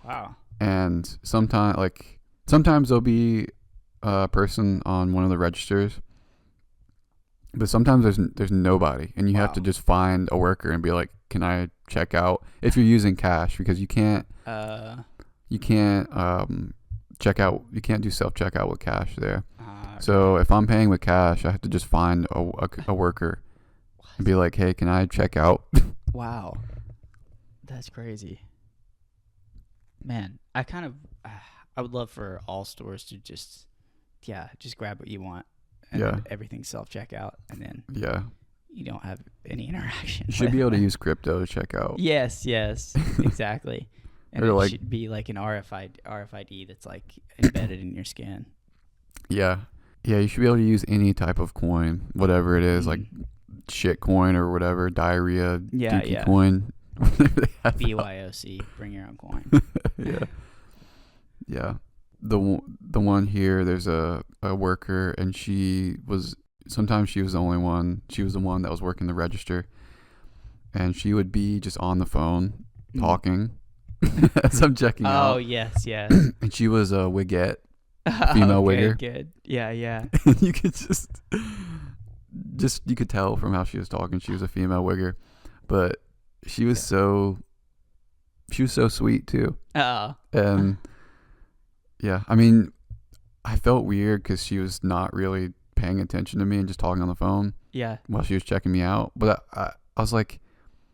Wow. and sometimes there'll be a person on one of the registers, But sometimes there's nobody, and you have to Wow. just find a worker and be like, "Can I check out?" If you're using cash, because you can't check out. You can't do self checkout with cash there. So if I'm paying with cash, I have to just find a worker and be like, "Hey, can I check out?" Wow. That's crazy. Man, I would love for all stores to just grab what you want. And Yeah. then everything's self-checkout, and then Yeah, you don't have any interaction. you should be able to use crypto to check out. Yes, exactly. And Or it like- should be like an RFID that's like embedded in your skin. Yeah, you should be able to use any type of coin, whatever it is, like shit coin or whatever, diarrhea, Yeah, dookie yeah. coin. Whatever they have. BYOC, bring your own coin. Yeah. The one here, there's a worker, and sometimes she was the only one. She was the one that was working the register, and she would be just on the phone talking as I'm checking out. Oh, yes. And she was a Wiggette, female wigger. Good. Yeah. You could you could tell from how she was talking, she was a female wigger, but she was so sweet too. Oh. And yeah, I mean, I felt weird because she was not really paying attention to me and just talking on the phone Yeah. while she was checking me out. But I was like,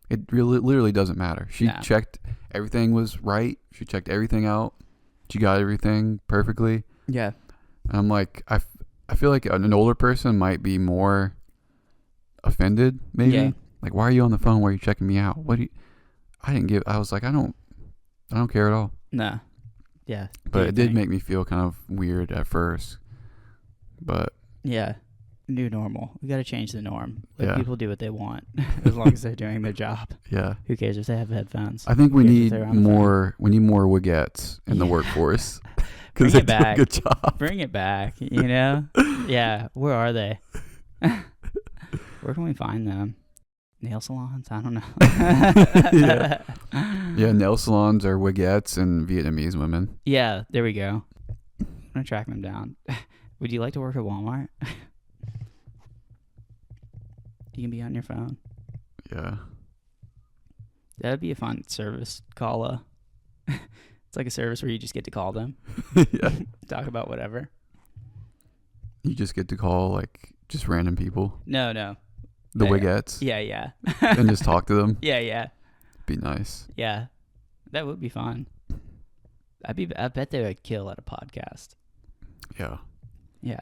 it really literally doesn't matter. She Nah. checked everything was right. She checked everything out. She got everything perfectly. Yeah. And I'm like, I feel like an older person might be more offended, maybe. Yeah. Like, why are you on the phone? Why are you checking me out? I was like, I don't care at all. No. Yeah. But it did make me feel kind of weird at first. But Yeah. New normal. We got to change the norm. Let Yeah. people do what they want as long as they're doing their job. yeah, Who cares if they have headphones? I think we Who cares if need they're on the more. We need more wiggettes in the Yeah. workforce Bring because they it do a back. good job. Bring it back, you know? Yeah. Where are they? Where can we find them? Nail salons? I don't know. Yeah, nail salons are wiggettes and Vietnamese women. Yeah, there we go. I'm going to track them down. Would you like to work at Walmart? You can be on your phone. Yeah, That'd be a fun service. Call it's like a service where you just get to call them, yeah. talk about whatever. You just get to call like just random people, No. the Yeah. wiggettes, Yeah. and just talk to them. Yeah. Be nice. Yeah. That would be fun. I bet they would kill at a podcast. Yeah. Yeah.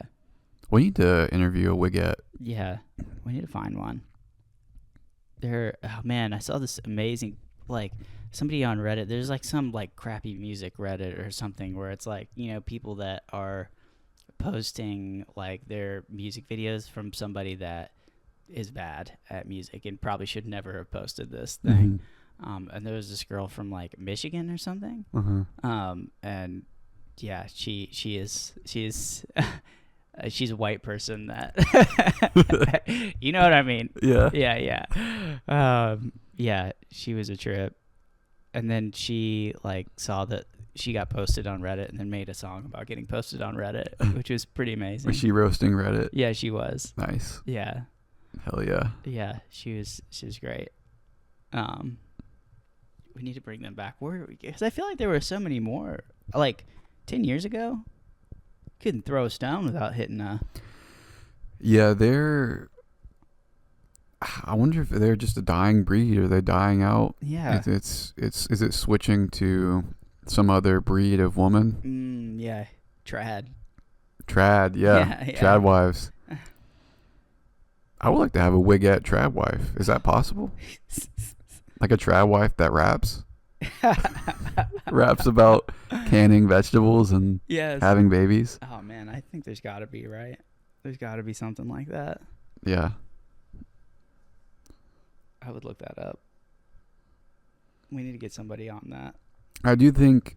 We need to interview a Wiggette. Yeah. We need to find one. Oh man, I saw this amazing, like, somebody on Reddit. There's like some like crappy music Reddit or something where it's like, you know, people that are posting like their music videos from somebody that is bad at music and probably should never have posted this thing. And there was this girl from like Michigan or something. And yeah, she is she's a white person that you know what I mean. Yeah. Yeah, she was a trip. And then she like saw that she got posted on Reddit and then made a song about getting posted on Reddit, which was pretty amazing. Was she roasting Reddit? Yeah, she was. Nice. Yeah. Hell yeah. Yeah, she was great. We need to bring them back. Because I feel like there were so many more. Like 10 years ago, couldn't throw a stone without hitting a. Yeah, I wonder if they're just a dying breed. Are they dying out? Yeah. Is it switching to some other breed of woman? Yeah. Trad. Trad, yeah. Yeah. Tradwives. I would like to have a Wiggette tradwife. Is that possible? Like a tradwife that raps? Raps about canning vegetables and Yes. having babies? Oh man, I think there's got to be, right? There's got to be something like that. Yeah. I would look that up. We need to get somebody on that. I do think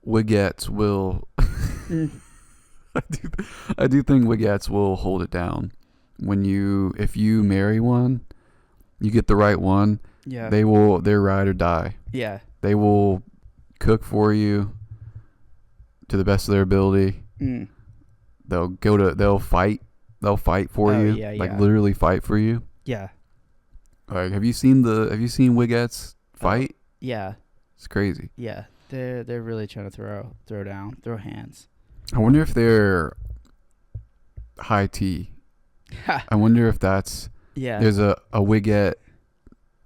Wiggettes will I do think Wiggettes will hold it down. If you marry one, you get the right one, Yeah. they're ride or die. Yeah. They will cook for you to the best of their ability. They'll fight they'll fight for Oh, you. yeah, Like yeah. literally fight for you. Yeah. Like have you seen Wiggettes fight? Yeah. It's crazy. Yeah. They're really trying to throw down, throw hands. I wonder if they're high tea. I wonder if that's Yeah. there's a Wiggette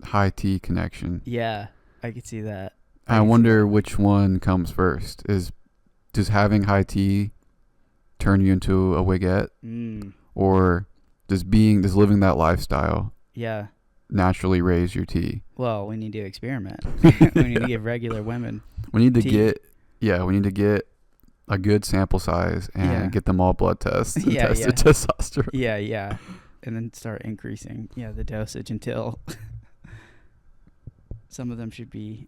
high tea connection. Yeah. I could see that. I wonder which one comes first. Does having high tea turn you into a Wiggette, or does living that lifestyle Yeah. naturally raise your tea? Well, we need to experiment. We need to give regular women. We need to tea. get a good sample size and get them all blood tests and test the testosterone. Yeah, yeah. And then start increasing, the dosage until some of them should be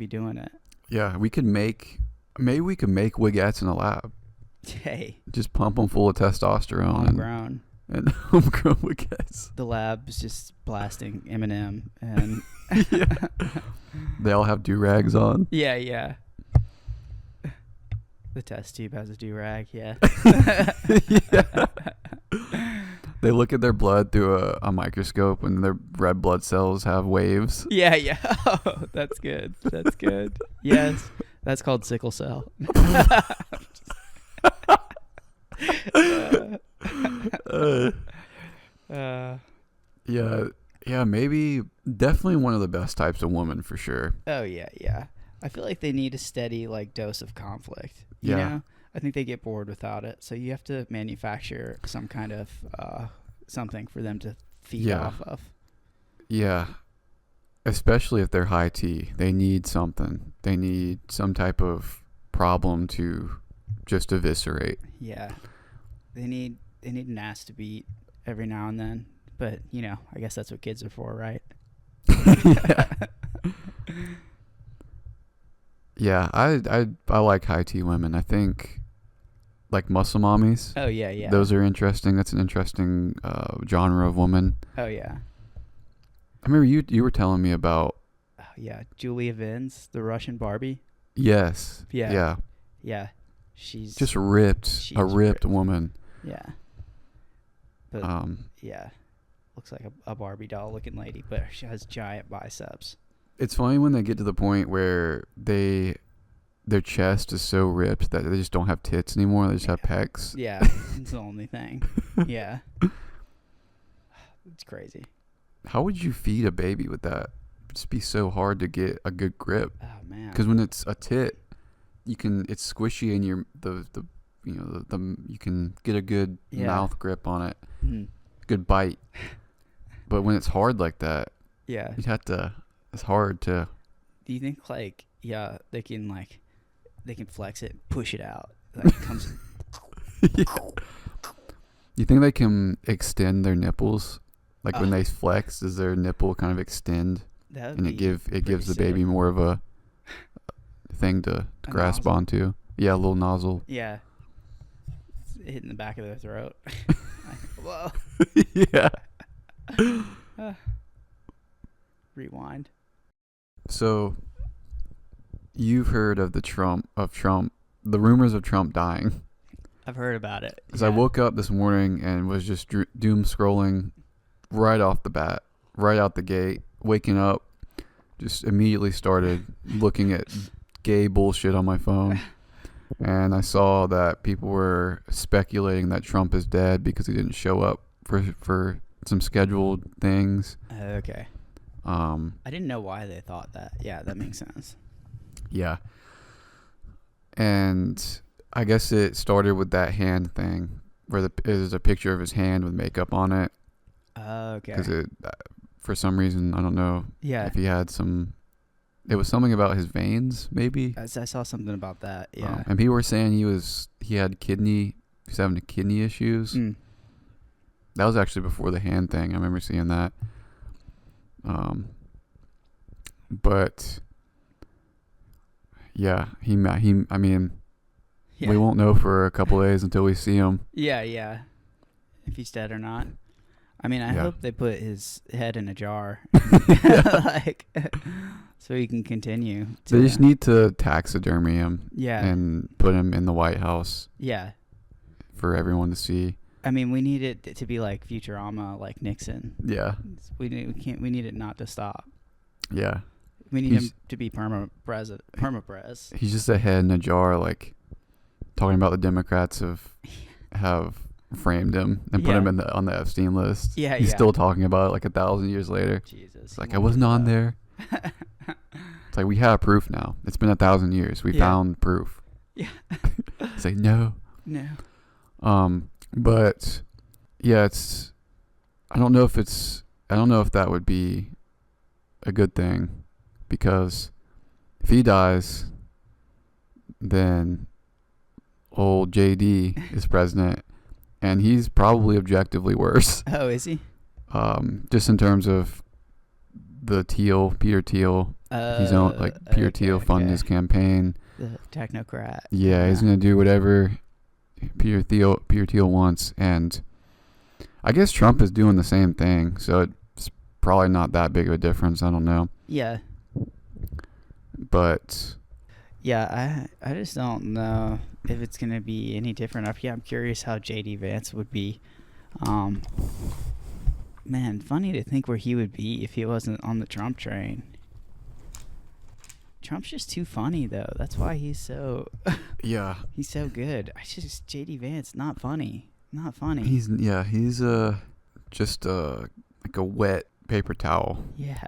doing it. Yeah, maybe we could make Wiggettes in a lab. Hey, Just pump them full of testosterone homegrown. and homegrown Wiggettes. The lab is just blasting Eminem and They all have do-rags on. yeah. The test tube has a do-rag, yeah. Yeah. They look at their blood through a microscope, and their red blood cells have waves. Yeah. Oh, that's good. That's good. Yes, that's called sickle cell. Yeah, maybe definitely one of the best types of woman for sure. Oh yeah. I feel like they need a steady dose of conflict. You Yeah. know? I think they get bored without it. So you have to manufacture some kind of something for them to feed off of. Yeah. Especially if they're high T. They need something. They need some type of problem to just eviscerate. Yeah. They need an ass to beat every now and then. But, I guess that's what kids are for, right? Yeah, I like high T women. I think like muscle mommies. Oh, yeah. Those are interesting. That's an interesting genre of woman. Oh, yeah. I remember you were telling me about. Oh, yeah. Julia Vins, the Russian Barbie. Yes. Yeah. She's just ripped. A ripped woman. Yeah. But yeah. Looks like a Barbie doll looking lady, but she has giant biceps. It's funny when they get to the point where their chest is so ripped that they just don't have tits anymore. They just have pecs. Yeah, it's the only thing. Yeah. It's crazy. How would you feed a baby with that? It'd just be so hard to get a good grip. Oh man. Because when it's a tit, it's squishy and you can get a good mouth grip on it. Good bite. But when it's hard like that, you'd have to. It's hard to. Do you think they can flex it, push it out, it comes. Yeah. You think they can extend their nipples? Like when they flex, does their nipple kind of extend? And it gives the baby more of a thing to grasp nozzle. onto. Yeah, a little nozzle. Yeah. It's hitting the back of their throat. Whoa. Yeah. Rewind. So, you've heard of the rumors of Trump dying. I've heard about it. Because I woke up this morning and was just doom scrolling right off the bat, right out the gate, waking up, just immediately started looking at gay bullshit on my phone. And I saw that people were speculating that Trump is dead because he didn't show up for some scheduled things. Okay. I didn't know why they thought that. Yeah, that makes sense. Yeah. And I guess it started with that hand thing where there's a picture of his hand with makeup on it. Okay. Because for some reason, I don't know if he had some. It was something about his veins, maybe. I saw something about that. Yeah. And people were saying he was having kidney issues. That was actually before the hand thing. I remember seeing that. But yeah, I mean, we won't know for a couple of days until we see him. Yeah. If he's dead or not. I mean, I hope they put his head in a jar, so he can continue. They just need to taxidermy him. Yeah. And put him in the White House. Yeah. For everyone to see. I mean, we need it to be like Futurama, like Nixon. Yeah. We need it not to stop. Yeah. We need him to be perma-pres. He's just a head in a jar, like talking about the Democrats have framed him and put him on the Epstein list. Yeah, He's still talking about it like 1,000 years later. Jesus. It's like, I wasn't on there. It's like, we have proof now. It's been 1,000 years. We found proof. Yeah. It's like, no. But yeah, I don't know if that would be a good thing, because if he dies, then old JD is president, and he's probably objectively worse. Oh, is he? Just in terms of the Peter Thiel. He's on Peter Thiel funded his campaign. The technocrat. Yeah, he's gonna do whatever Peter Thiel wants, and I guess Trump is doing the same thing. So it's probably not that big of a difference. I don't know. Yeah. But yeah, I just don't know if it's gonna be any different. I'm curious how JD Vance would be. Man, funny to think where he would be if he wasn't on the Trump train. Trump's just too funny, though. That's why he's so he's so good. JD Vance, not funny. He's just like a wet paper towel. Yeah.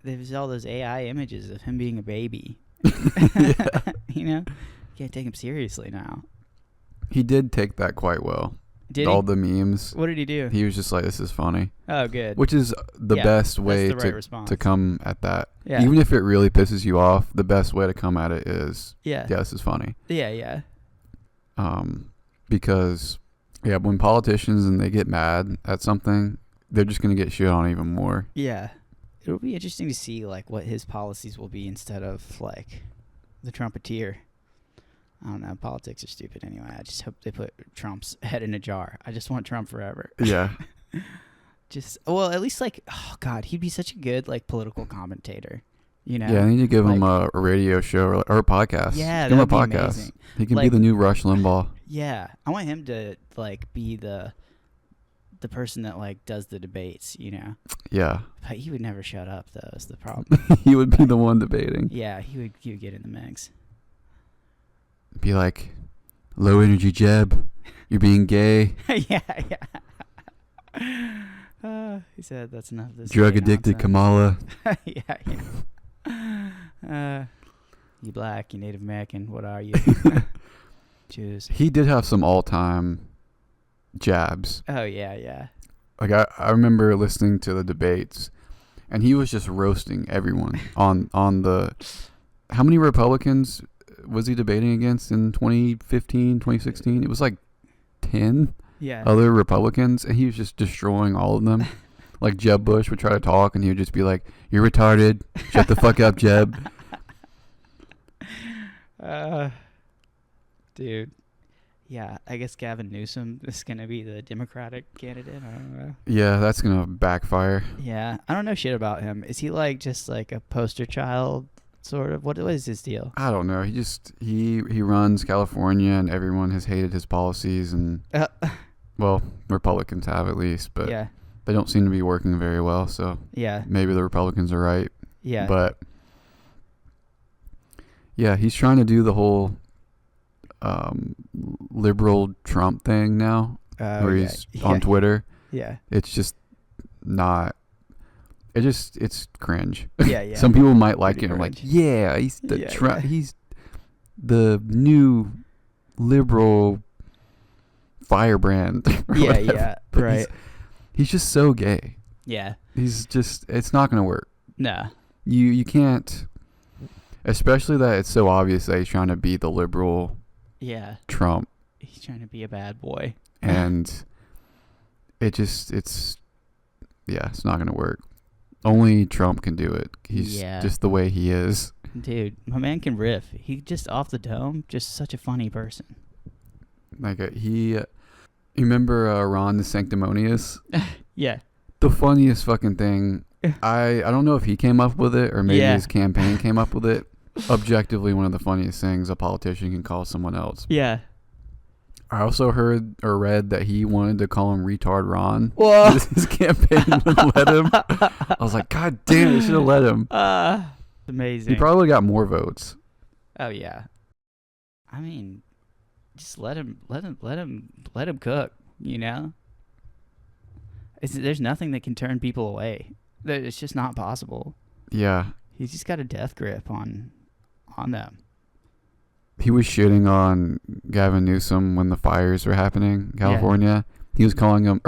There's all those AI images of him being a baby. You know? You can't take him seriously now. He did take that quite well. Did all he? the memes. What did he do? He was just like, this is funny. Oh, good. Which is the best way to come at that. Yeah. Even if it really pisses you off, the best way to come at it is, this is funny. Yeah. Because, when politicians and they get mad at something, they're just going to get shit on even more. Yeah. It'll be interesting to see, like, what his policies will be instead of, like, the Trumpeteer. I don't know. Politics are stupid anyway. I just hope they put Trump's head in a jar. I just want Trump forever. Yeah. At least, like, oh, God, he'd be such a good, like, political commentator. You know? Yeah, I need to give him a radio show or a podcast. Yeah, give him a that'd be podcast. Amazing. He can be the new Rush Limbaugh. Yeah. I want him to, like, be the person that, like, does the debates, you know? Yeah. But he would never shut up, though, is the problem. He would be the one debating. Yeah, he would get in the mix. Be like, low energy Jeb, you're being gay. Yeah. He said that's enough of this. Drug addicted Kamala. Yeah. You black, you Native American, what are you? Choose. He did have some all-time jabs. Oh, yeah. Like, I remember listening to the debates, and he was just roasting everyone on the... How many Republicans was he debating against in 2015, 2016? It was like 10 other Republicans, and he was just destroying all of them. Like, Jeb Bush would try to talk, and he would just be like, you're retarded. Shut the fuck up, Jeb. Dude. Yeah, I guess Gavin Newsom is going to be the Democratic candidate. I don't know. Yeah, that's going to backfire. Yeah, I don't know shit about him. Is he like just like a poster child, sort of? What is his deal? I don't know. He runs California, and everyone has hated his policies, and well, Republicans have at least, but they don't seem to be working very well. So maybe the Republicans are right. Yeah, but he's trying to do the whole liberal Trump thing now, where he's on Twitter. Yeah, it's just not. It's cringe. Yeah. Some people might like it. I'm like, he's the he's the new liberal firebrand. Yeah, right. He's just so gay. Yeah. It's not gonna work. No. You can't, especially that it's so obvious that he's trying to be the liberal. Yeah. Trump. He's trying to be a bad boy. And it's not gonna work. Only Trump can do it. He's just the way he is. Dude, my man can riff. He just off the dome, just such a funny person. Like you remember Ron the Sanctimonious? Yeah. The funniest fucking thing. I don't know if he came up with it or maybe his campaign came up with it. Objectively, one of the funniest things a politician can call someone else. Yeah. I also heard or read that he wanted to call him Retard Ron. Whoa. His campaign wouldn't let him. I was like, God damn, they should have let him. Amazing. He probably got more votes. Oh yeah. I mean, just let him cook. You know, there's nothing that can turn people away. It's just not possible. Yeah. He's just got a death grip on them. He was shitting on Gavin Newsom when the fires were happening in California. Yeah. He was calling him,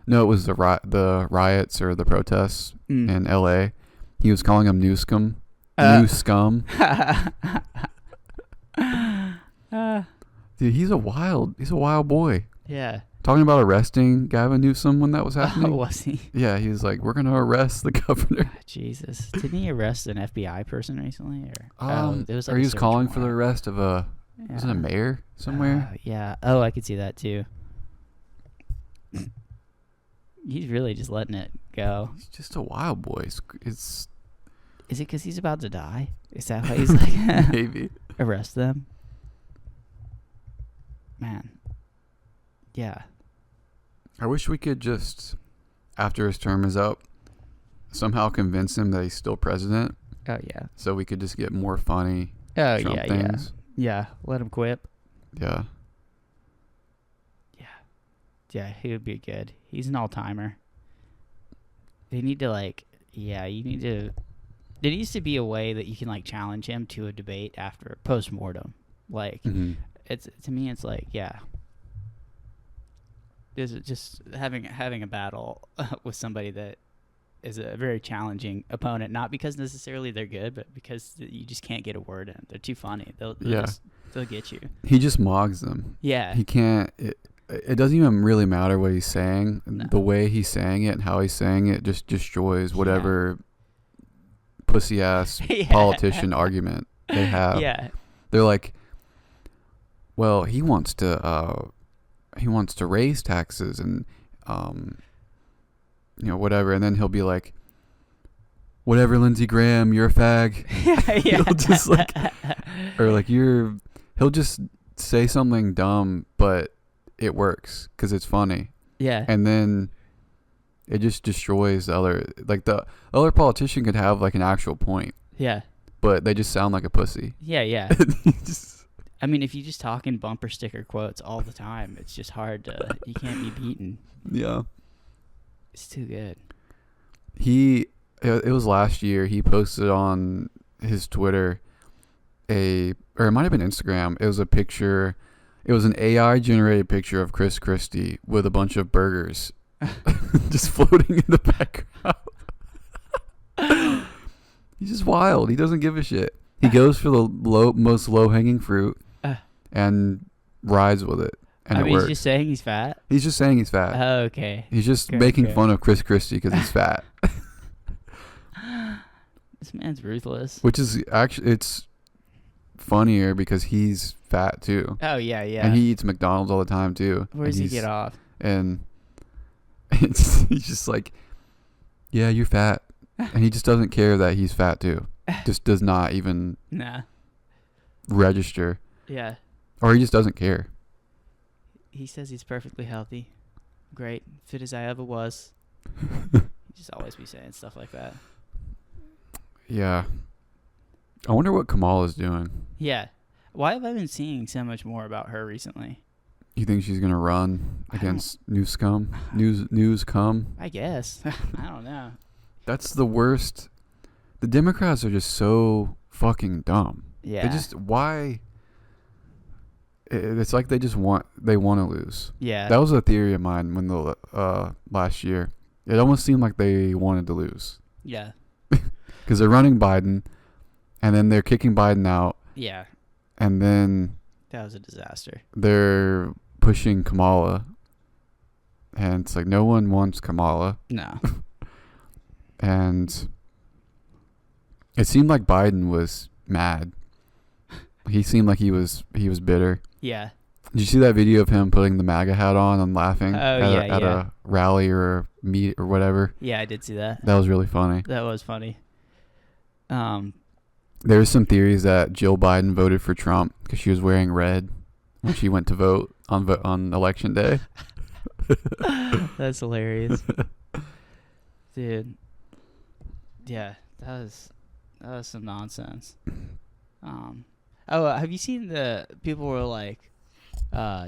no, it was the riots or the protests in L.A. He was calling him New Scum. New Scum. Dude, he's a wild boy. Yeah. Talking about arresting Gavin Newsom when that was happening. Oh, was he? Yeah, he was like, we're going to arrest the governor. Jesus. Didn't he arrest an FBI person recently? It was like he was calling for the arrest of was it a mayor somewhere? Yeah. Oh, I could see that too. He's really just letting it go. He's just a wild boy. Is it because he's about to die? Is that why he's like, maybe arrest them? Man. Yeah. I wish we could just, after his term is up, somehow convince him that he's still president. Oh, yeah. So we could just get more funny Trump things. Yeah. Let him quit. Yeah. Yeah. Yeah, he would be good. He's an all-timer. They need to, there needs to be a way that you can, challenge him to a debate after post-mortem. It's, to me, it's is it just having a battle with somebody that is a very challenging opponent, not because necessarily they're good, but because you just can't get a word in. They're too funny. They'll get you. He just mogs them. Yeah. He can't. It doesn't even really matter what he's saying. No. The way he's saying it and how he's saying it just destroys whatever pussy ass politician argument they have. Yeah. They're like, well, he wants to raise taxes and whatever, and then he'll be like, whatever, Lindsey Graham, you're a fag. He'll just he'll just say something dumb, but it works because it's funny. Yeah. And then it just destroys the other politician could have an actual point. Yeah. But they just sound like a pussy. Yeah. I mean, if you just talk in bumper sticker quotes all the time, it's just hard to. You can't be beaten. Yeah. It's too good. It was last year. He posted on his Twitter or it might have been Instagram. It was a picture. It was an AI generated picture of Chris Christie with a bunch of burgers just floating in the background. He's just wild. He doesn't give a shit. He goes for the most low-hanging fruit and rides with it, and it works. He's just saying he's fat? He's just saying he's fat. Oh, okay. He's just making fun of Chris Christie because he's fat. This man's ruthless. Which is actually, it's funnier because he's fat too. Oh, yeah. And he eats McDonald's all the time too. Where does he get off? And he's just like, yeah, you're fat. And he just doesn't care that he's fat too. Just does not even register. Yeah. Or he just doesn't care. He says he's perfectly healthy. Great. Fit as I ever was. He just always be saying stuff like that. Yeah. I wonder what Kamala's doing. Yeah. Why have I been seeing so much more about her recently? You think she's going to run against News Scum? News Cum? I guess. I don't know. That's the worst. The Democrats are just so fucking dumb. Yeah. Why? It's like they want to lose. Yeah. That was a theory of mine when last year. It almost seemed like they wanted to lose. Yeah. Because they're running Biden, and then they're kicking Biden out. Yeah. And then that was a disaster. They're pushing Kamala, and it's like no one wants Kamala. No. And it seemed like Biden was mad. He seemed like he was bitter. Yeah. Did you see that video of him putting the MAGA hat on and laughing at a rally or a meet or whatever? Yeah, I did see that. That was really funny. That was funny. There's some theories that Jill Biden voted for Trump because she was wearing red when she went to vote on election day. That's hilarious, dude. Yeah, that was some nonsense. Have you seen the people were like,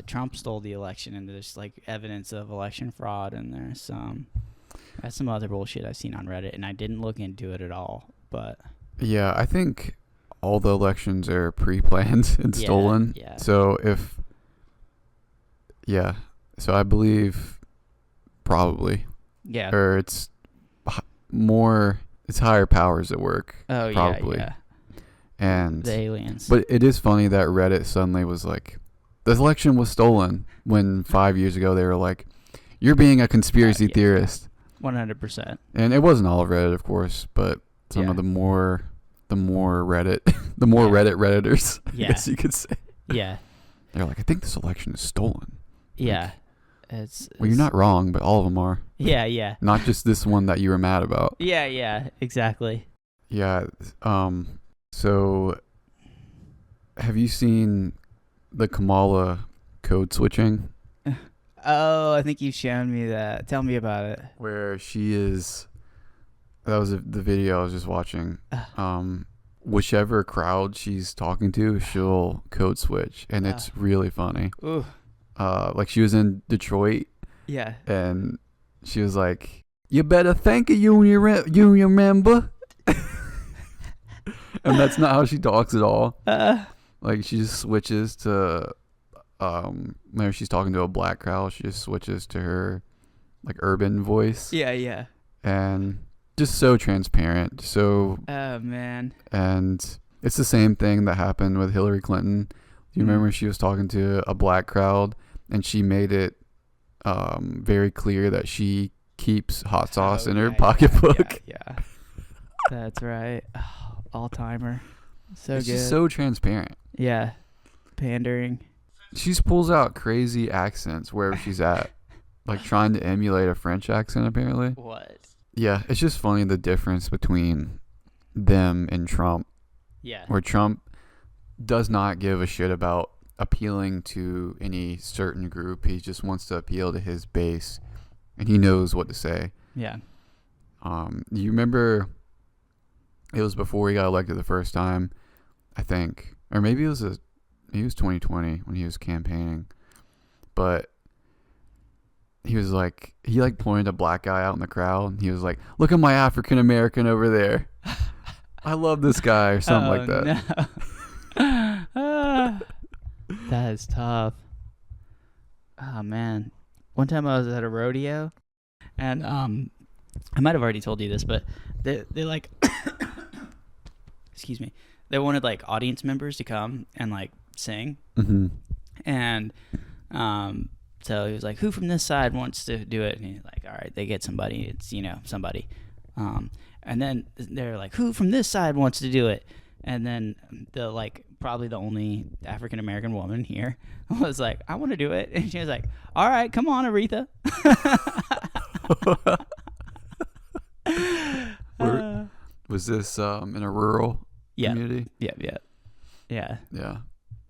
Trump stole the election, and there's like evidence of election fraud, and there's some other bullshit I've seen on Reddit, and I didn't look into it at all, but Yeah, I think all the elections are pre-planned and stolen. Yeah. So so I believe probably, yeah. or it's it's higher powers at work. Oh probably. yeah. And The aliens. But it is funny that Reddit suddenly was like, this election was stolen, when 5 years ago they were like, you're being a conspiracy theorist. 100%. And it wasn't all of Reddit, of course, but some of the more Reddit, Reddit Redditors, I guess you could say. Yeah. They're like, I think this election is stolen. Yeah. Like, well, you're not wrong, but all of them are. Yeah. Not just this one that you were mad about. Yeah, exactly. Yeah. So, have you seen the Kamala code switching? Oh, I think you've shown me that. Tell me about it. Where she is. That was the video I was just watching. Whichever crowd she's talking to, she'll code switch, and it's really funny. Ooh. Like she was in Detroit. Yeah. And she was like, "You better thank a union member." And that's not how she talks at all. Like she just switches to, whenever she's talking to a black crowd, she just switches to her like urban voice. Yeah. And just so transparent. So. Oh man. And it's the same thing that happened with Hillary Clinton. Do you remember she was talking to a black crowd, and she made it very clear that she keeps hot sauce in her pocketbook? Yeah. That's right. Oh, all-timer. So it's good. just so transparent. Yeah. Pandering. She just pulls out crazy accents wherever she's at. Like trying to emulate a French accent, apparently. What? Yeah, it's just funny the difference between them and Trump. Yeah. Where Trump does not give a shit about appealing to any certain group. He just wants to appeal to his base, and he knows what to say. Yeah. You remember it was before he got elected the first time, I think, or maybe it was 2020 when he was campaigning, but he pointed a black guy out in the crowd, and he was like, "Look at my African American over there. I love this guy," or something like that. No. That is tough. Oh man, one time I was at a rodeo, and I might have already told you this, but they like excuse me, they wanted like audience members to come and like sing. Mm-hmm. And so he was like, who from this side wants to do it? And he's like, all right, they get somebody. It's somebody. And then they're like, who from this side wants to do it? And then probably the only African American woman here was like, I want to do it. And she was like, all right, come on, Aretha. Was this in a rural community? Yeah.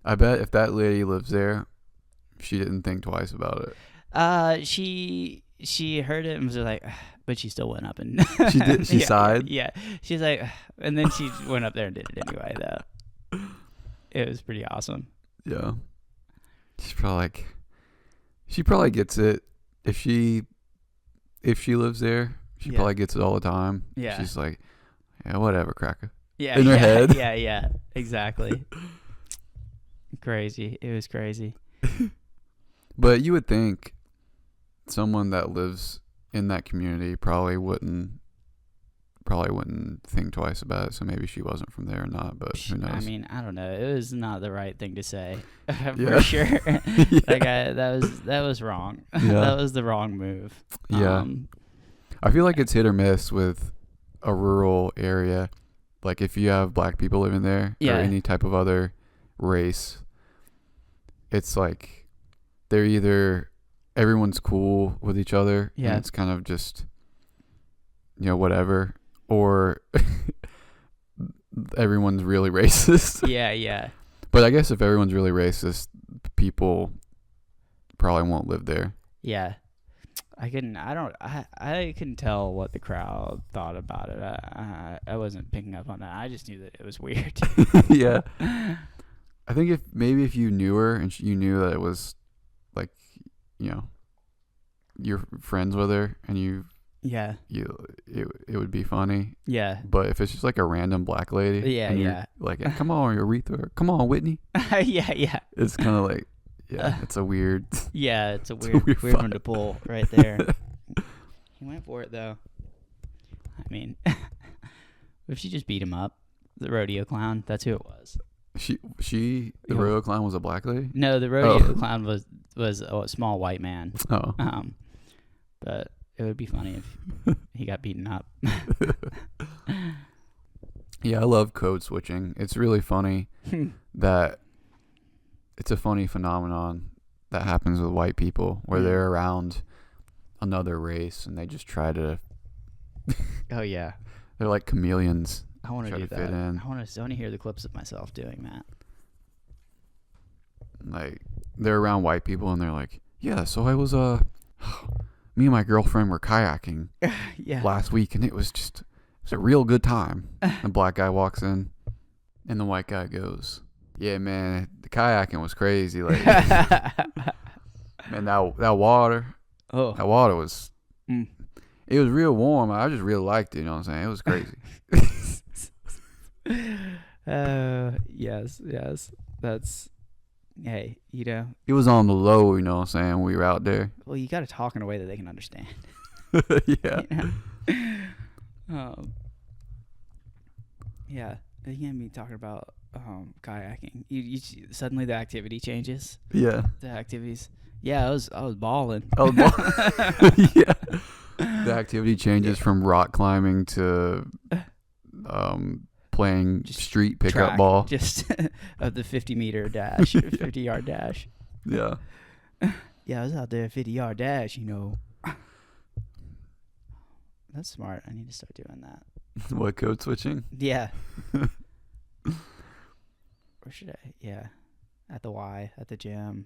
I bet if that lady lives there, she didn't think twice about it. She heard it and was like, but she still went up and she did. She sighed. Yeah. She's like, and then she went up there and did it anyway. Though it was pretty awesome. Yeah. She probably gets it if she lives there. She probably gets it all the time. Yeah. She's like, yeah, whatever, cracker. Yeah. In her head. Yeah. Exactly. Crazy. It was crazy. But you would think someone that lives in that community probably wouldn't think twice about it. So maybe she wasn't from there or not, but who knows? I mean, I don't know. It was not the right thing to say for Yeah. sure. Yeah. That was wrong. Yeah. That was the wrong move. Yeah. I feel like it's hit or miss with a rural area. Like if you have black people living there or any type of other race, it's like they're either everyone's cool with each other and it's kind of just whatever, or everyone's really racist. Yeah. But I guess if everyone's really racist, people probably won't live there. Yeah. I couldn't tell what the crowd thought about it. I wasn't picking up on that. I just knew that it was weird. Yeah. I think if you knew her and you knew that it was like, you're friends with her and it would be funny. Yeah. But if it's just like a random black lady, Yeah. like, come on, Aretha, come on, Whitney. Yeah. It's kind of like, it's a weird. Yeah, it's a weird one to pull right there. He went for it though. I mean, if she just beat him up, the rodeo clown, that's who it was. The rodeo clown was a black lady? No, the rodeo clown was a small white man. Oh. But it would be funny if he got beaten up. Yeah, I love code switching. It's really funny that it's a funny phenomenon that happens with white people where they're around another race and they just try to. Oh yeah. They're like chameleons. I want to do fit that. in. I want to hear the clips of myself doing that. Like they're around white people and they're like, yeah. So I was me and my girlfriend were kayaking last week and it was a real good time. The black guy walks in and the white guy goes, yeah, man, the kayaking was crazy. Like, man, that water was, it was real warm. I just really liked it. You know what I'm saying? It was crazy. Yes. That's, hey, it was on the low. You know what I'm saying? We were out there. Well, you got to talk in a way that they can understand. Yeah. Yeah. You can't be talking about kayaking. You suddenly the activity changes. Yeah. The activities. Yeah, I was balling. Yeah. The activity changes from rock climbing to playing just street pickup ball. Just of the 50-meter dash, 50-yard dash. Yeah. Yeah, I was out there 50-yard dash. That's smart. I need to start doing that. What, code switching? Yeah. Or should I? Yeah. At the gym.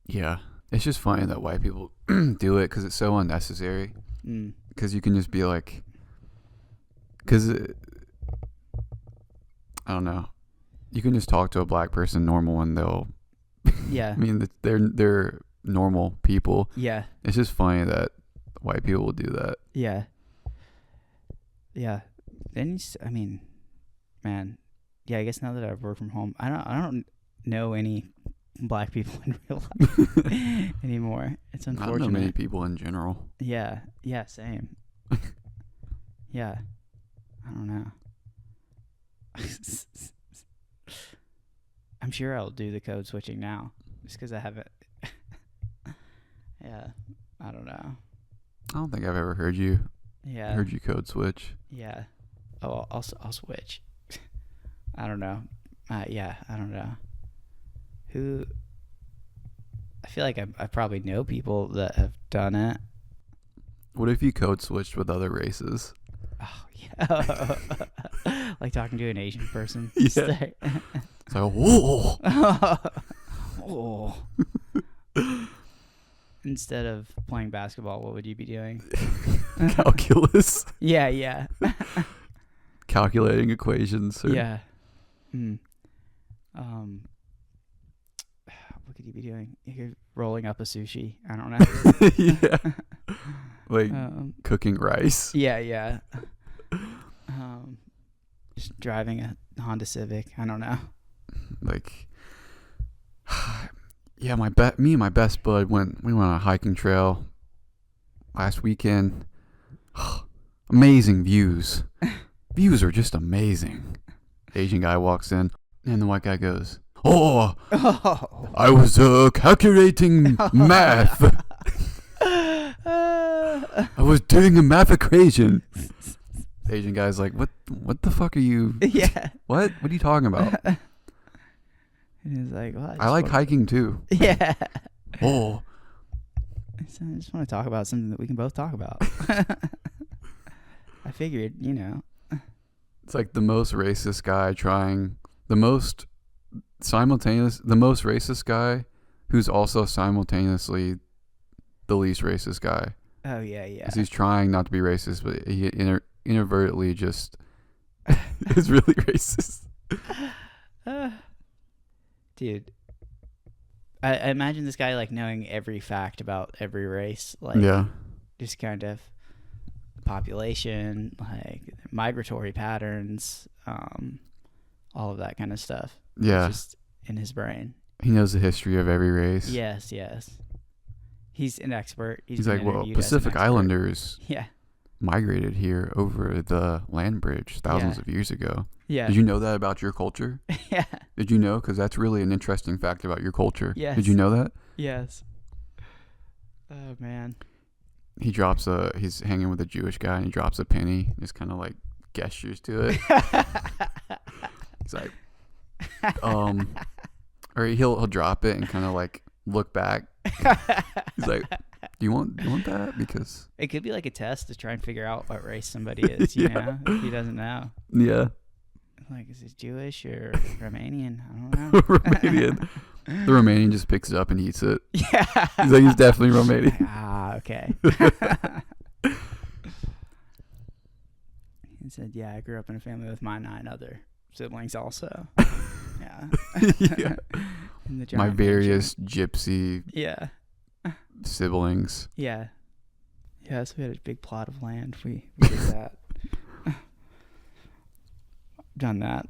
Yeah. It's just funny that white people do it because it's so unnecessary. Because you can just be like, I don't know. You can just talk to a black person normal and they'll. Yeah. I mean, they're normal people. Yeah. It's just funny that white people will do that. Yeah. Yeah. Then man. Yeah, I guess now that I've worked from home, I don't know any black people in real life anymore. It's unfortunate. I don't know many people in general. Yeah. Yeah. Same. Yeah. I don't know. I'm sure I'll do the code switching now, just because I haven't. Yeah. I don't know. I don't think I've ever heard you. Yeah. Heard you code switch. Yeah. Oh, I'll switch. I don't know. Yeah, I don't know. Who? I feel like I probably know people that have done it. What if you code switched with other races? Oh yeah. Like talking to an Asian person. Yeah. It's like, whoa. Oh. Instead of playing basketball, what would you be doing? Calculus. Yeah. Calculating equations. Yeah. What could you be doing? You're rolling up a sushi. I don't know. Yeah. Like cooking rice. Yeah. Just driving a Honda Civic. I don't know. Like, yeah, me and my best bud went on a hiking trail last weekend. Amazing views. Views are just amazing. Asian guy walks in, and the white guy goes, "Oh, I was calculating math. I was doing a math equation." Asian guy's like, "What the fuck are you? Yeah. What are you talking about?" And he's like, well, I like hiking too. Yeah. Oh. I just want to talk about something that we can both talk about. I figured, It's like the most racist guy trying, the most racist guy who's also simultaneously the least racist guy. Oh yeah, yeah. 'Cause he's trying not to be racist, but he inadvertently just is really racist. Dude, I imagine this guy like knowing every fact about every race, like Yeah. just kind of population, like migratory patterns, all of that kind of stuff. Yeah. It's just in his brain. He knows the history of every race. Yes, yes. He's an expert. He's been like, well, interviewed as an Pacific expert. Islanders Yeah, migrated here over the land bridge thousands Yeah. of years ago. yeah, Did you know that about your culture? yeah, Did you know? Because that's really an interesting fact about your culture. Yes. Did you know that? yes. Oh man. He drops he's hanging with a Jewish guy and he drops a penny, just kind of like gestures to it. He's like, or he'll drop it and kind of like look back. He's like, do you want that? Because It could be like a test to try and figure out what race somebody is, you know, if he doesn't know. yeah, Like, is he Jewish or Romanian? I don't know. Romanian. The Romanian just picks it up and eats it. Yeah. He's like, he's definitely Romanian. Ah, okay. He said, yeah, I grew up in a family with my 9 other siblings also. Yeah. Yeah. In the My giant various gypsy mansion. Yeah. siblings. Yeah. Yeah, so we had a big plot of land. We did that. Done that.